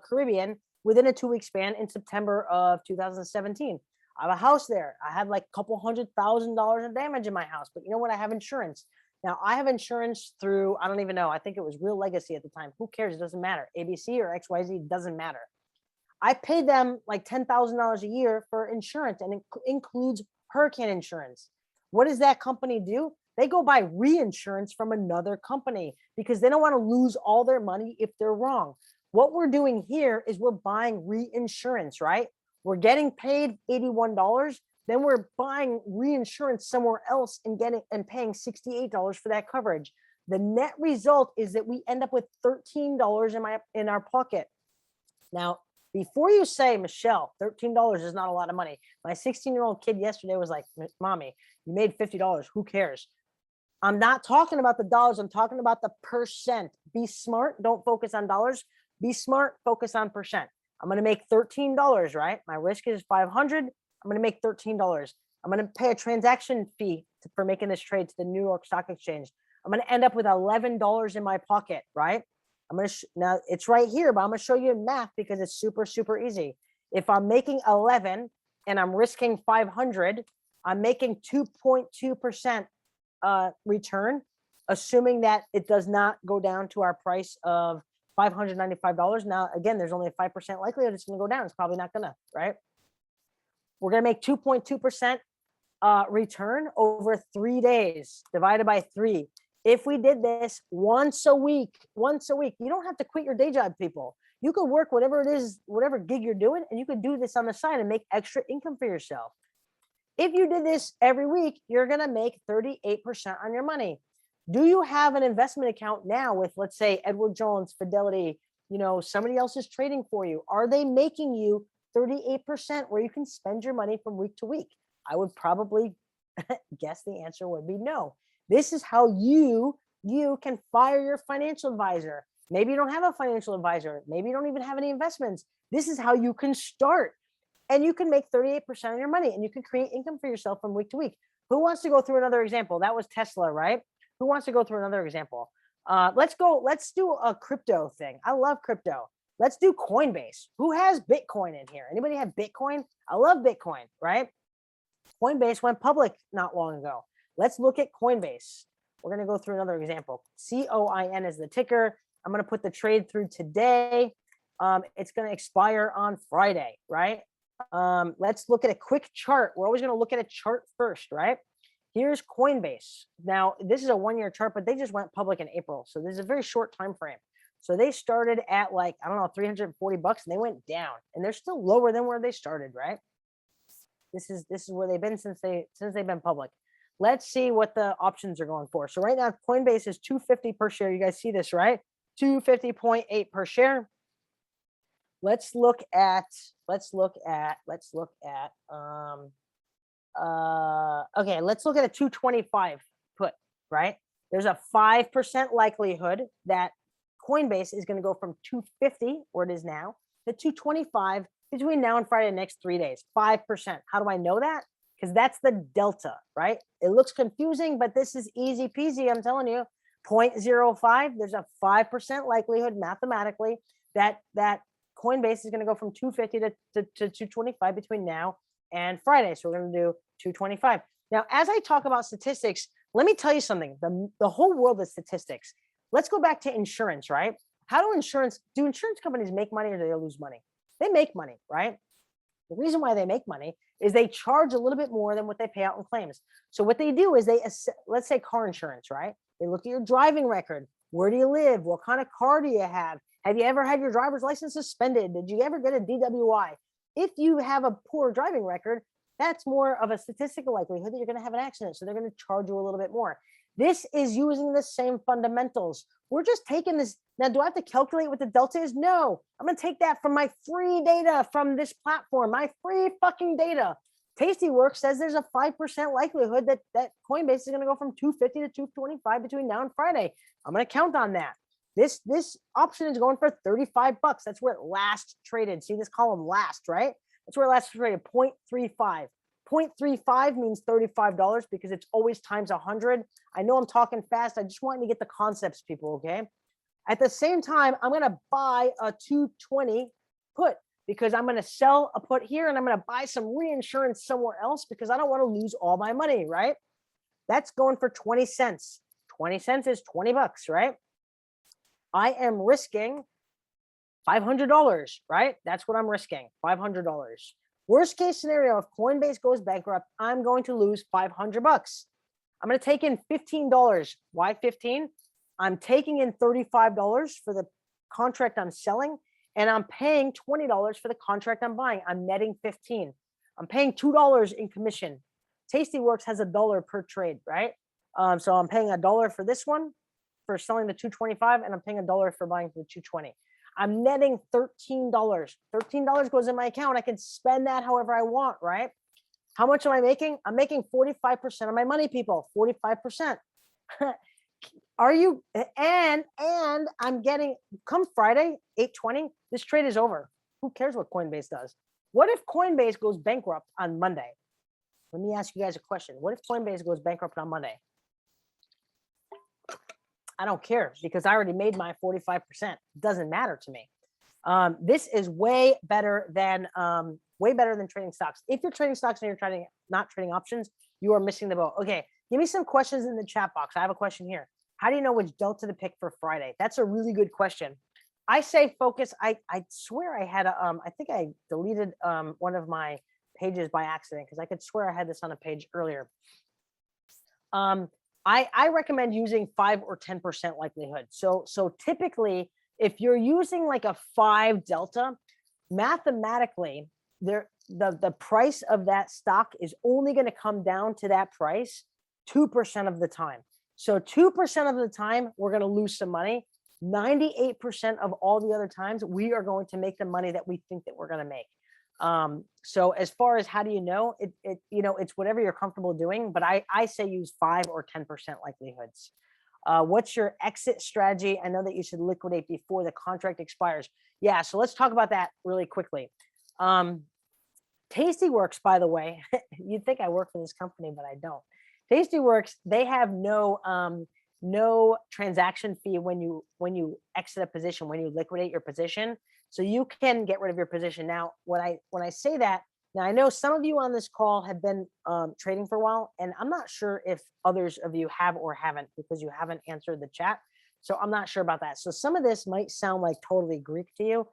A: Caribbean within a 2-week span in September of 2017. I have a house there. I had like a couple $100,000 in damage in my house, but you know what? I have insurance. Now I have insurance through, I don't even know. I think it was Real Legacy at the time. Who cares? It doesn't matter. ABC or XYZ doesn't matter. I paid them like $10,000 a year for insurance, and it includes hurricane insurance. What does that company do? They go buy reinsurance from another company because they don't want to lose all their money if they're wrong. What we're doing here is we're buying reinsurance, right? We're getting paid $81. Then we're buying reinsurance somewhere else and paying $68 for that coverage. The net result is that we end up with $13 in our pocket. Now, before you say, Michelle, $13 is not a lot of money. My 16-year-old kid yesterday was like, Mommy, you made $50. Who cares? I'm not talking about the dollars. I'm talking about the percent. Be smart. Don't focus on dollars. Be smart. Focus on percent. I'm going to make $13, right? My risk is $500. I'm going to make $13. I'm going to pay a transaction fee for making this trade to the New York Stock Exchange. I'm going to end up with $11 in my pocket, right? I'm going to, now it's right here, but I'm going to show you in math because it's super, super easy. If I'm making 11 and I'm risking 500, I'm making 2.2% return, assuming that it does not go down to our price of $595. Now, again, there's only a 5% likelihood it's going to go down. It's probably not going to, right? We're going to make 2.2% return over 3 days divided by 3. If we did this once a week, you don't have to quit your day job, people. You could work whatever it is, whatever gig you're doing, and you could do this on the side and make extra income for yourself. If you did this every week, you're going to make 38% on your money. Do you have an investment account now with, let's say, Edward Jones, Fidelity, somebody else is trading for you? Are they making you 38% where you can spend your money from week to week? I would probably guess the answer would be no. This is how you can fire your financial advisor. Maybe you don't have a financial advisor. Maybe you don't even have any investments. This is how you can start. And you can make 38% of your money, and you can create income for yourself from week to week. Who wants to go through another example? That was Tesla, right? Who wants to go through another example? Let's do a crypto thing. I love crypto. Let's do Coinbase. Who has Bitcoin in here? Anybody have Bitcoin? I love Bitcoin, right? Coinbase went public not long ago. Let's look at Coinbase. We're going to go through another example. COIN is the ticker. I'm going to put the trade through today. It's going to expire on Friday, right? Let's look at a quick chart. We're always going to look at a chart first, right? Here's Coinbase. Now, this is a 1-year chart, but they just went public in April. So this is a very short time frame. So they started at like, I don't know, $340 and they went down, and they're still lower than where they started, right? This is where they've been since they've been public. Let's see what the options are going for. So right now, Coinbase is $250 per share. You guys see this, right? 250.8 per share. Let's look at okay, let's look at a 225 put, right? There's a 5% likelihood that Coinbase is going to go from 250, where it is now, to 225 between now and Friday, the next 3 days. 5%. How do I know that? Because that's the delta, right? It looks confusing, but this is easy peasy. I'm telling you, 0.05. There's a 5% likelihood mathematically that Coinbase is going to go from 250 to 225 between now and Friday. So we're going to do 225. Now, as I talk about statistics, let me tell you something. The whole world is statistics. Let's go back to insurance, right? Do insurance companies make money or do they lose money? They make money, right? The reason why they make money is they charge a little bit more than what they pay out in claims. So what they do is let's say car insurance, right? They look at your driving record. Where do you live? What kind of car do you have? Have you ever had your driver's license suspended? Did you ever get a DWI? If you have a poor driving record, that's more of a statistical likelihood that you're going to have an accident. So they're going to charge you a little bit more. This is using the same fundamentals. We're just taking this. Now, do I have to calculate what the delta is? No. I'm going to take that from my free data from this platform, my free fucking data. Tastyworks says there's a 5% likelihood that Coinbase is going to go from 250 to 225 between now and Friday. I'm going to count on that. This option is going for $35. That's where it last traded. See this column last, right? That's where last traded 0.35. 0.35 means $35 because it's always times 100. I know I'm talking fast. I just want you to get the concepts, people, okay? At the same time, I'm going to buy a 220 put because I'm going to sell a put here and I'm going to buy some reinsurance somewhere else because I don't want to lose all my money, right? That's going for 20 cents. 20 cents is 20 bucks, right? I am risking $500, right? That's what I'm risking, $500. Worst case scenario, if Coinbase goes bankrupt, I'm going to lose 500 bucks. I'm going to take in $15. Why 15? I'm taking in $35 for the contract I'm selling, and I'm paying $20 for the contract I'm buying. I'm netting 15. I'm paying $2 in commission. Tastyworks has $1 per trade, right? So I'm paying $1 for this one for selling the 225, and I'm paying $1 for buying the 220. I'm netting $13. $13 goes in my account. I can spend that however I want, right? How much am I making? I'm making 45% of my money, people. 45%. Are you? And I'm getting, come Friday, 8:20, this trade is over. Who cares what Coinbase does? What if Coinbase goes bankrupt on Monday? Let me ask you guys a question. What if Coinbase goes bankrupt on Monday? I don't care because I already made my 45%. It doesn't matter to me. This is way better than trading stocks. If you're trading stocks and you're not trading options, you are missing the boat. Okay, give me some questions in the chat box. I have a question here. How do you know which delta to pick for Friday? That's a really good question. I say focus. I swear I had I think I deleted one of my pages by accident because I could swear I had this on a page earlier. I recommend using 5 or 10% likelihood. So typically, if you're using like a 5 delta, mathematically, the price of that stock is only going to come down to that price 2% of the time. So 2% of the time, we're going to lose some money. 98% of all the other times, we are going to make the money that we think that we're going to make. So as far as how do you know, it's whatever you're comfortable doing, but I say use 5 or 10% likelihoods. What's your exit strategy? I know that you should liquidate before the contract expires. Yeah, so let's talk about that really quickly. Tastyworks, by the way, you'd think I work for this company, but I don't. Tastyworks, they have no transaction fee when you exit a position, when you liquidate your position. So you can get rid of your position. Now, when I say that, now I know some of you on this call have been trading for a while, and I'm not sure if others of you have or haven't because you haven't answered the chat. So I'm not sure about that. So some of this might sound like totally Greek to you.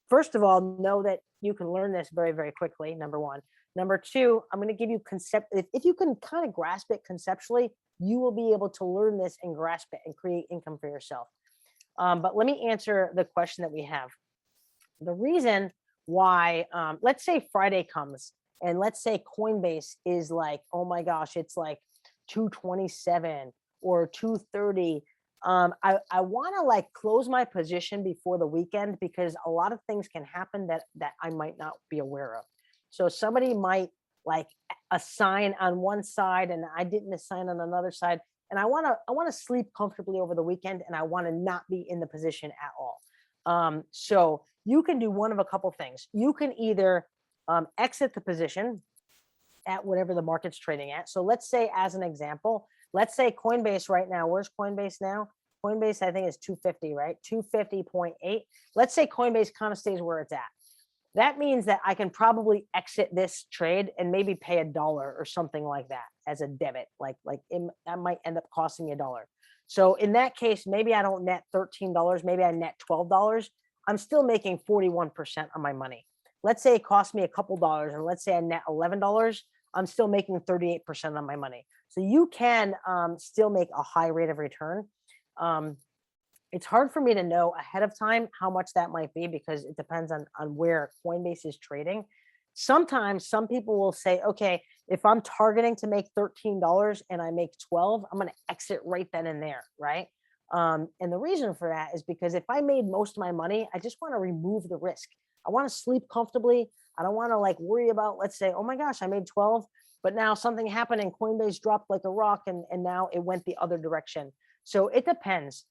A: First of all, know that you can learn this very, very quickly, number one. Number two, I'm going to give you if you can kind of grasp it conceptually, you will be able to learn this and grasp it and create income for yourself. But let me answer the question that we have. The reason why, let's say Friday comes and let's say Coinbase is like, oh my gosh, it's like 227 or 230. I want to like close my position before the weekend because a lot of things can happen that I might not be aware of. So somebody might like assign on one side and I didn't assign on another side. And I want to sleep comfortably over the weekend and I want to not be in the position at all. So you can do one of a couple things. You can either exit the position at whatever the market's trading at. So let's say, as an example, let's say Coinbase right now, where's Coinbase now? Coinbase, I think, is 250, right? 250.8. Let's say Coinbase kind of stays where it's at. That means that I can probably exit this trade and maybe pay $1 or something like that as a debit. That might end up costing me $1. So in that case, maybe I don't net $13. Maybe I net $12. I'm still making 41% of my money. Let's say it cost me a couple dollars, and let's say I net $11. I'm still making 38% of my money. So you can still make a high rate of return. It's hard for me to know ahead of time how much that might be because it depends on where Coinbase is trading. Sometimes some people will say, okay, if I'm targeting to make $13 and I make 12, I'm going to exit right then and there, right? And the reason for that is because if I made most of my money, I just want to remove the risk. I want to sleep comfortably. I don't want to like worry about, let's say, oh my gosh, I made 12, but now something happened and Coinbase dropped like a rock and now it went the other direction. So it depends.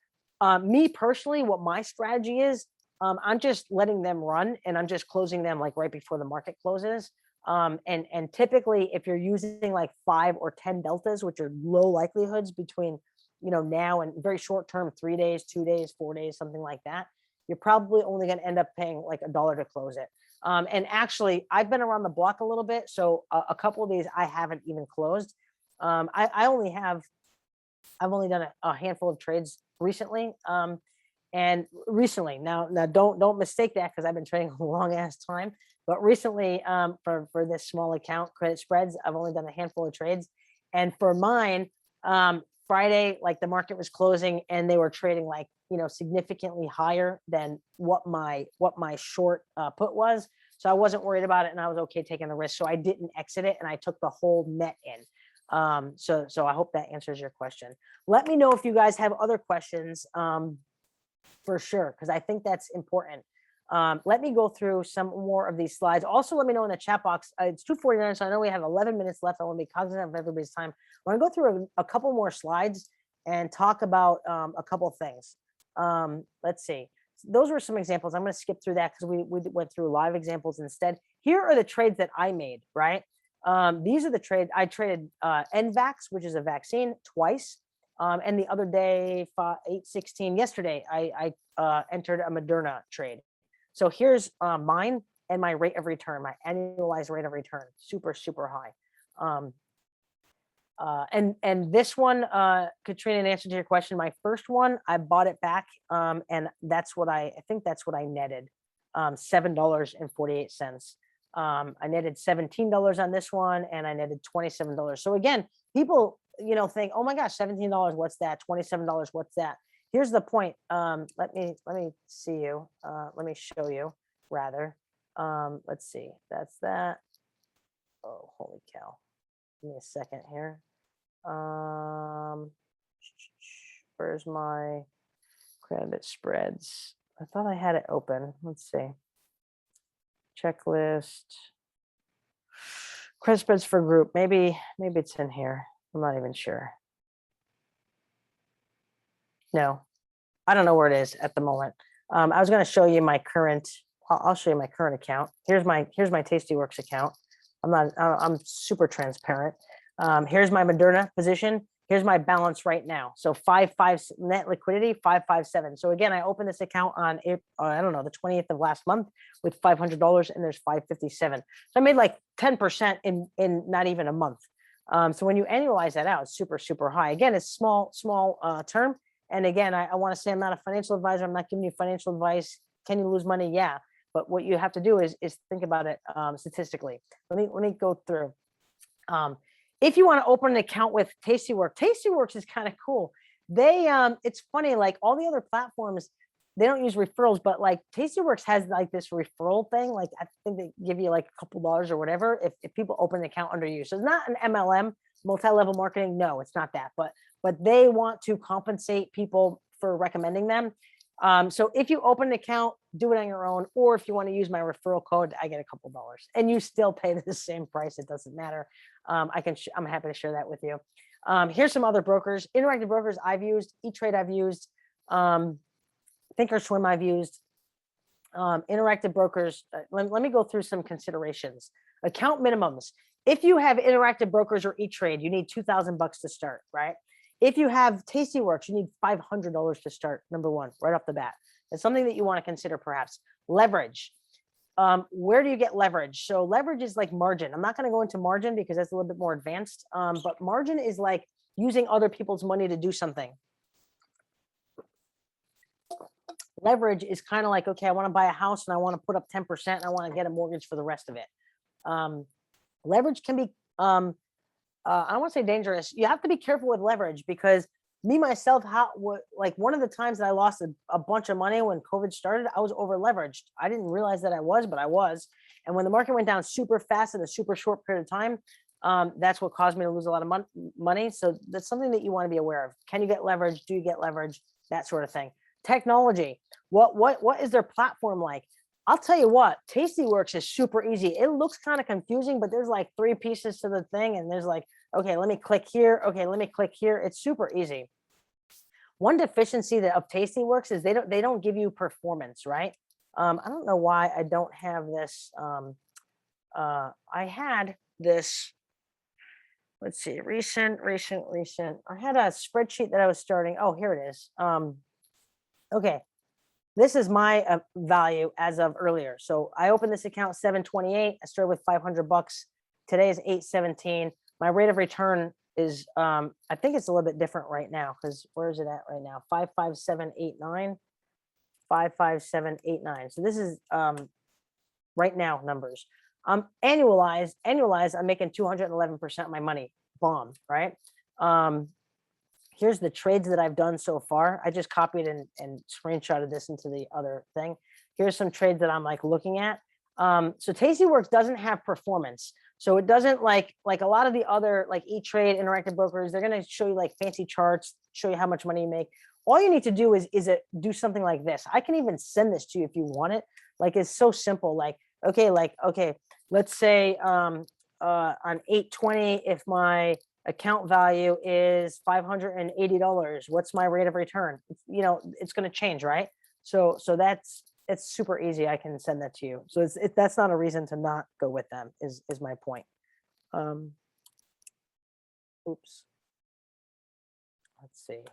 A: Me personally, what my strategy is, I'm just letting them run and I'm just closing them like right before the market closes. And typically if you're using like 5 or 10 deltas, which are low likelihoods between, now and very short term, 3 days, 2 days, 4 days, something like that, you're probably only going to end up paying like $1 to close it. And actually I've been around the block a little bit. So a couple of these I haven't even closed. I've only done a handful of trades recently. And recently, now don't mistake that because I've been trading a long ass time. But recently, for this small account, credit spreads, I've only done a handful of trades. And for mine, Friday, like the market was closing and they were trading like, significantly higher than what my short put was. So I wasn't worried about it and I was okay taking the risk. So I didn't exit it and I took the whole net in. So I hope that answers your question. Let me know if you guys have other questions. For sure, because I think that's important. Let me go through some more of these slides. Also, let me know in the chat box. It's 2:49, so I know we have 11 minutes left. I want to be cognizant of everybody's time. I want to go through a couple more slides and talk about a couple of things. Let's see. Those were some examples. I'm going to skip through that because we went through live examples instead. Here are the trades that I made, right? These are the trades. I traded NVAX, which is a vaccine, twice. And the other day, 8/16, yesterday, I entered a Moderna trade. So here's mine and my rate of return, my annualized rate of return, super, super high. And this one, Katrina, in answer to your question, my first one, I bought it back. And that's what I think that's what I netted, $7.48. I netted $17 on this one and I netted $27. So again, people, think, oh my gosh, $17, what's that? $27, what's that? Here's the point. Let me see you. Let me show you rather. Let's see. That's that. Oh, holy cow. Give me a second here. Where's my credit spreads? I thought I had it open. Let's see. Checklist. Credit spreads for group. Maybe it's in here. I'm not even sure. No, I don't know where it is at the moment. I was going to show you my current. I'll show you my current account. Here's my Tastyworks account. I'm super transparent. Here's my Moderna position. Here's my balance right now. So 5.5 net liquidity, 557. So again, I opened this account on I don't know, the 20th of last month with $500 and there's 557. So I made like 10% in not even a month. So when you annualize that out, it's super, super high. Again, it's small term. And again, I want to say I'm not a financial advisor. I'm not giving you financial advice. Can you lose money? Yeah. But what you have to do is think about it statistically. Let me go through. If you want to open an account with Tastyworks is kind of cool. They it's funny, like all the other platforms, they don't use referrals, but like Tastyworks has like this referral thing. Like I think they give you like a couple dollars or whatever if people open an account under you. So it's not an MLM, multi-level marketing. No, it's not that. But they want to compensate people for recommending them. So if you open an account, do it on your own, or if you want to use my referral code, I get a couple dollars, and you still pay the same price. It doesn't matter. I'm happy to share that with you. Here's some other brokers, interactive brokers I've used, E-Trade I've used, Thinkorswim I've used, interactive brokers. Let me go through some considerations. Account minimums. If you have interactive brokers or E-Trade, you need $2,000 to start, right? If you have Tastyworks, you need $500 to start, number one, right off the bat. It's something that you want to consider perhaps. Leverage. Where do you get leverage? So leverage is like margin. I'm not going to go into margin because that's a little bit more advanced. But margin is like using other people's money to do something. Leverage is kind of like, okay, I want to buy a house and I want to put up 10% and I want to get a mortgage for the rest of it. Leverage can be, I don't want to say dangerous. You have to be careful with leverage because me, myself, like one of the times that I lost a bunch of money when COVID started, I was over leveraged. I didn't realize that I was, but I was. And when the market went down super fast in a super short period of time, that's what caused me to lose a lot of money. So that's something that you want to be aware of. Can you get leverage? Do you get leverage? That sort of thing. Technology. What is their platform like? I'll tell you what, Tastyworks is super easy. It looks kind of confusing, but there's like 3 pieces to the thing. And there's like, okay, let me click here. Okay, let me click here. It's super easy. One deficiency of Tastyworks is they don't give you performance, right? I don't know why I don't have this. I had this, let's see, recent. I had a spreadsheet that I was starting. Oh, here it is. Okay. This is my value as of earlier. So I opened this account 7/28. I started with $500. Today is 8/17. My rate of return is, I think it's a little bit different right now, because where is it at right now? 55789, 55789. So this is right now numbers. Annualized, I'm making 211% of my money. Bomb, right? Here's the trades that I've done so far. I just copied and screenshotted this into the other thing. Here's some trades that I'm like looking at. So Tastyworks doesn't have performance. So it doesn't like a lot of the other like E-Trade, Interactive Brokers, they're going to show you like fancy charts, show you how much money you make. All you need to do is do something like this. I can even send this to you if you want it. Like, it's so simple. Like, okay, let's say on 8/20, if my account value is $580, what's my rate of return? You know, it's going to change, right? So it's super easy. I can send that to you. So that's not a reason to not go with them, is my point. Oops. Let's see.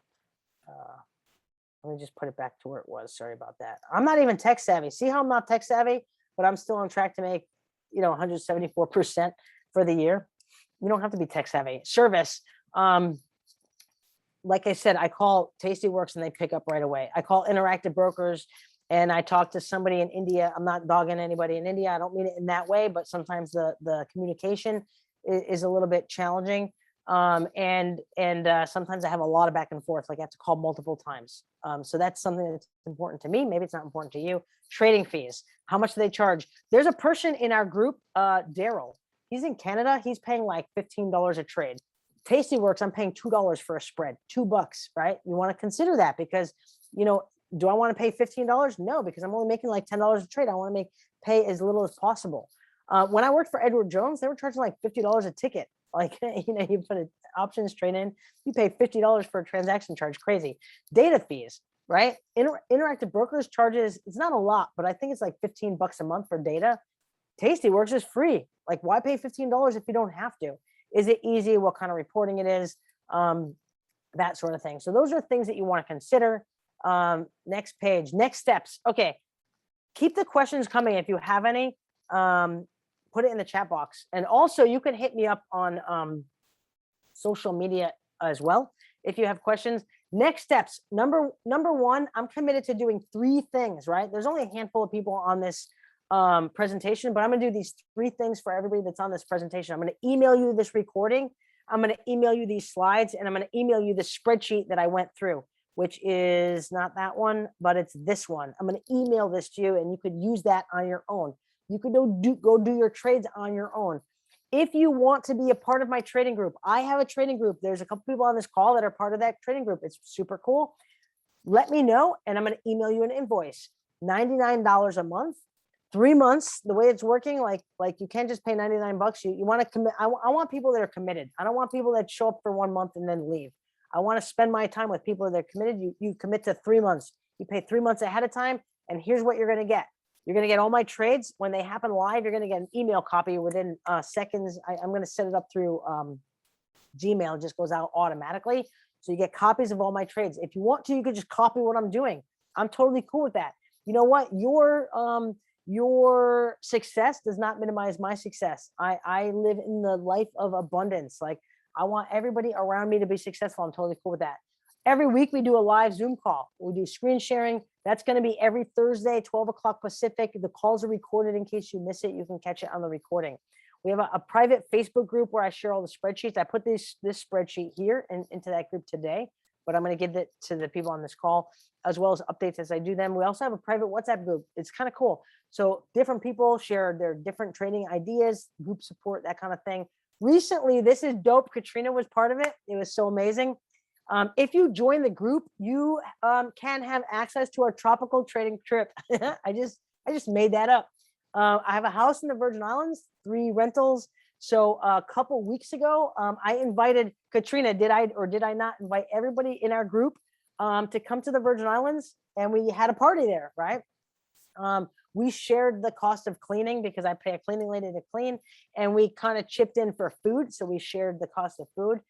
A: Let me just put it back to where it was. Sorry about that. I'm not even tech savvy. See how I'm not tech savvy, but I'm still on track to make, 174% for the year. You don't have to be tech savvy. Service. Like I said, I call Tastyworks and they pick up right away. I call Interactive Brokers and I talk to somebody in India. I'm not dogging anybody in India. I don't mean it in that way, but sometimes the communication is a little bit challenging. And sometimes I have a lot of back and forth, like I have to call multiple times. So that's something that's important to me. Maybe it's not important to you. Trading fees. How much do they charge? There's a person in our group, Daryl. He's in Canada. He's paying like $15 a trade. Tastyworks, I'm paying $2 for a spread, $2, right? You want to consider that because, do I want to pay $15? No, because I'm only making like $10 a trade. I want to pay as little as possible. When I worked for Edward Jones, they were charging like $50 a ticket. Like, you put an options trade in, you pay $50 for a transaction charge. Crazy. Data fees, right? Interactive Brokers charges, it's not a lot, but I think it's like $15 a month for data. Tastyworks is free. Like, why pay $15 if you don't have to? Is it easy? What kind of reporting it is? That sort of thing. So those are things that you want to consider. Next page, next steps. Okay. Keep the questions coming if you have any. Put it in the chat box. And also you can hit me up on social media as well if you have questions. Next steps. Number one, I'm committed to doing 3 things, right? There's only a handful of people on this presentation, but I'm going to do these 3 things for everybody that's on this presentation. I'm going to email you this recording. I'm going to email you these slides, and I'm going to email you the spreadsheet that I went through, which is not that one, but it's this one. I'm going to email this to you, and you could use that on your own. You could go do your trades on your own. If you want to be a part of my trading group, I have a trading group. There's a couple people on this call that are part of that trading group. It's super cool. Let me know, and I'm going to email you an invoice. $99 a month. 3 months, the way it's working, like you can't just pay $99. You want to commit. I want people that are committed. I don't want people that show up for 1 month and then leave. I want to spend my time with people that are committed. You commit to 3 months. You pay 3 months ahead of time, and here's what you're going to get. You're going to get all my trades when they happen live. You're going to get an email copy within seconds. I'm going to set it up through Gmail. It just goes out automatically. So you get copies of all my trades. If you want to, you could just copy what I'm doing. I'm totally cool with that. You know what? Your success does not minimize my success. I live in the life of abundance. Like, I want everybody around me to be successful. I'm totally cool with that. Every week we do a live Zoom call. We do screen sharing. That's going to be every Thursday, 12 o'clock Pacific. The calls are recorded in case you miss it. You can catch it on the recording. We have a private Facebook group where I share all the spreadsheets. I put this spreadsheet here into that group today, but I'm going to give it to the people on this call, as well as updates as I do them. We also have a private WhatsApp group. It's kind of cool. So different people share their different trading ideas, group support, that kind of thing. Recently, this is dope. Katrina was part of it. It was so amazing. If you join the group, you can have access to our tropical trading trip. I just made that up. I have a house in the Virgin Islands, 3 rentals. So a couple weeks ago, I invited Katrina. Did I not invite everybody in our group to come to the Virgin Islands? And we had a party there, right? We shared the cost of cleaning because I pay a cleaning lady to clean, and we kind of chipped in for food. So we shared the cost of food.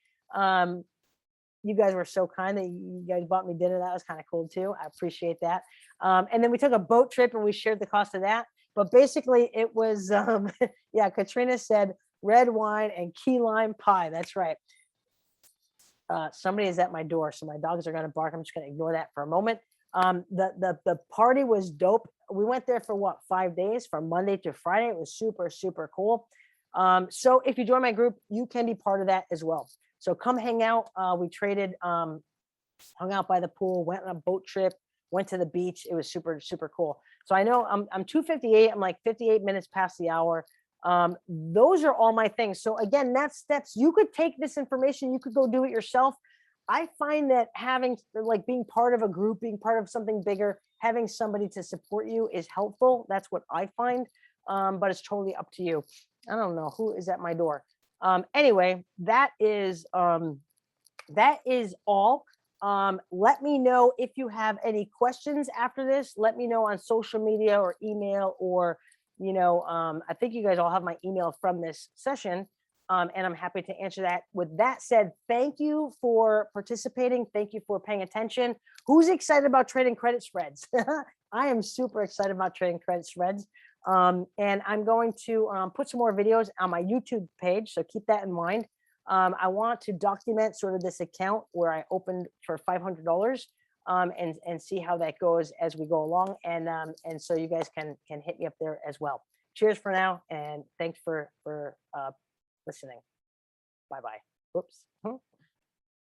A: You guys were so kind that you guys bought me dinner. That was kind of cool too. I appreciate that. And then we took a boat trip and we shared the cost of that. But basically it was, yeah, Katrina said red wine and key lime pie. That's right. Somebody is at my door, so my dogs are going to bark. I'm just going to ignore that for a moment. The party was dope. We went there for what, 5 days, from Monday to Friday. It was super, super cool. So if you join my group, you can be part of that as well. So come hang out. We traded, hung out by the pool, went on a boat trip, went to the beach. It was super, super cool. So I know I'm 2:58. I'm like 58 minutes past the hour. Those are all my things. So again, that's you could take this information, you could go do it yourself. I find that having, like, being part of a group, being part of something bigger, having somebody to support you is helpful. That's what I find. But it's totally up to you. I don't know who is at my door. Anyway, that is all. Let me know if you have any questions after this. Let me know on social media or email, or, I think you guys all have my email from this session. And I'm happy to answer that. With that said, thank you for participating. Thank you for paying attention. Who's excited about trading credit spreads? I am super excited about trading credit spreads. And I'm going to put some more videos on my YouTube page, so keep that in mind. I want to document sort of this account where I opened for $500, and see how that goes as we go along. And so you guys can hit me up there as well. Cheers for now, and thanks for listening. Bye-bye. Whoops.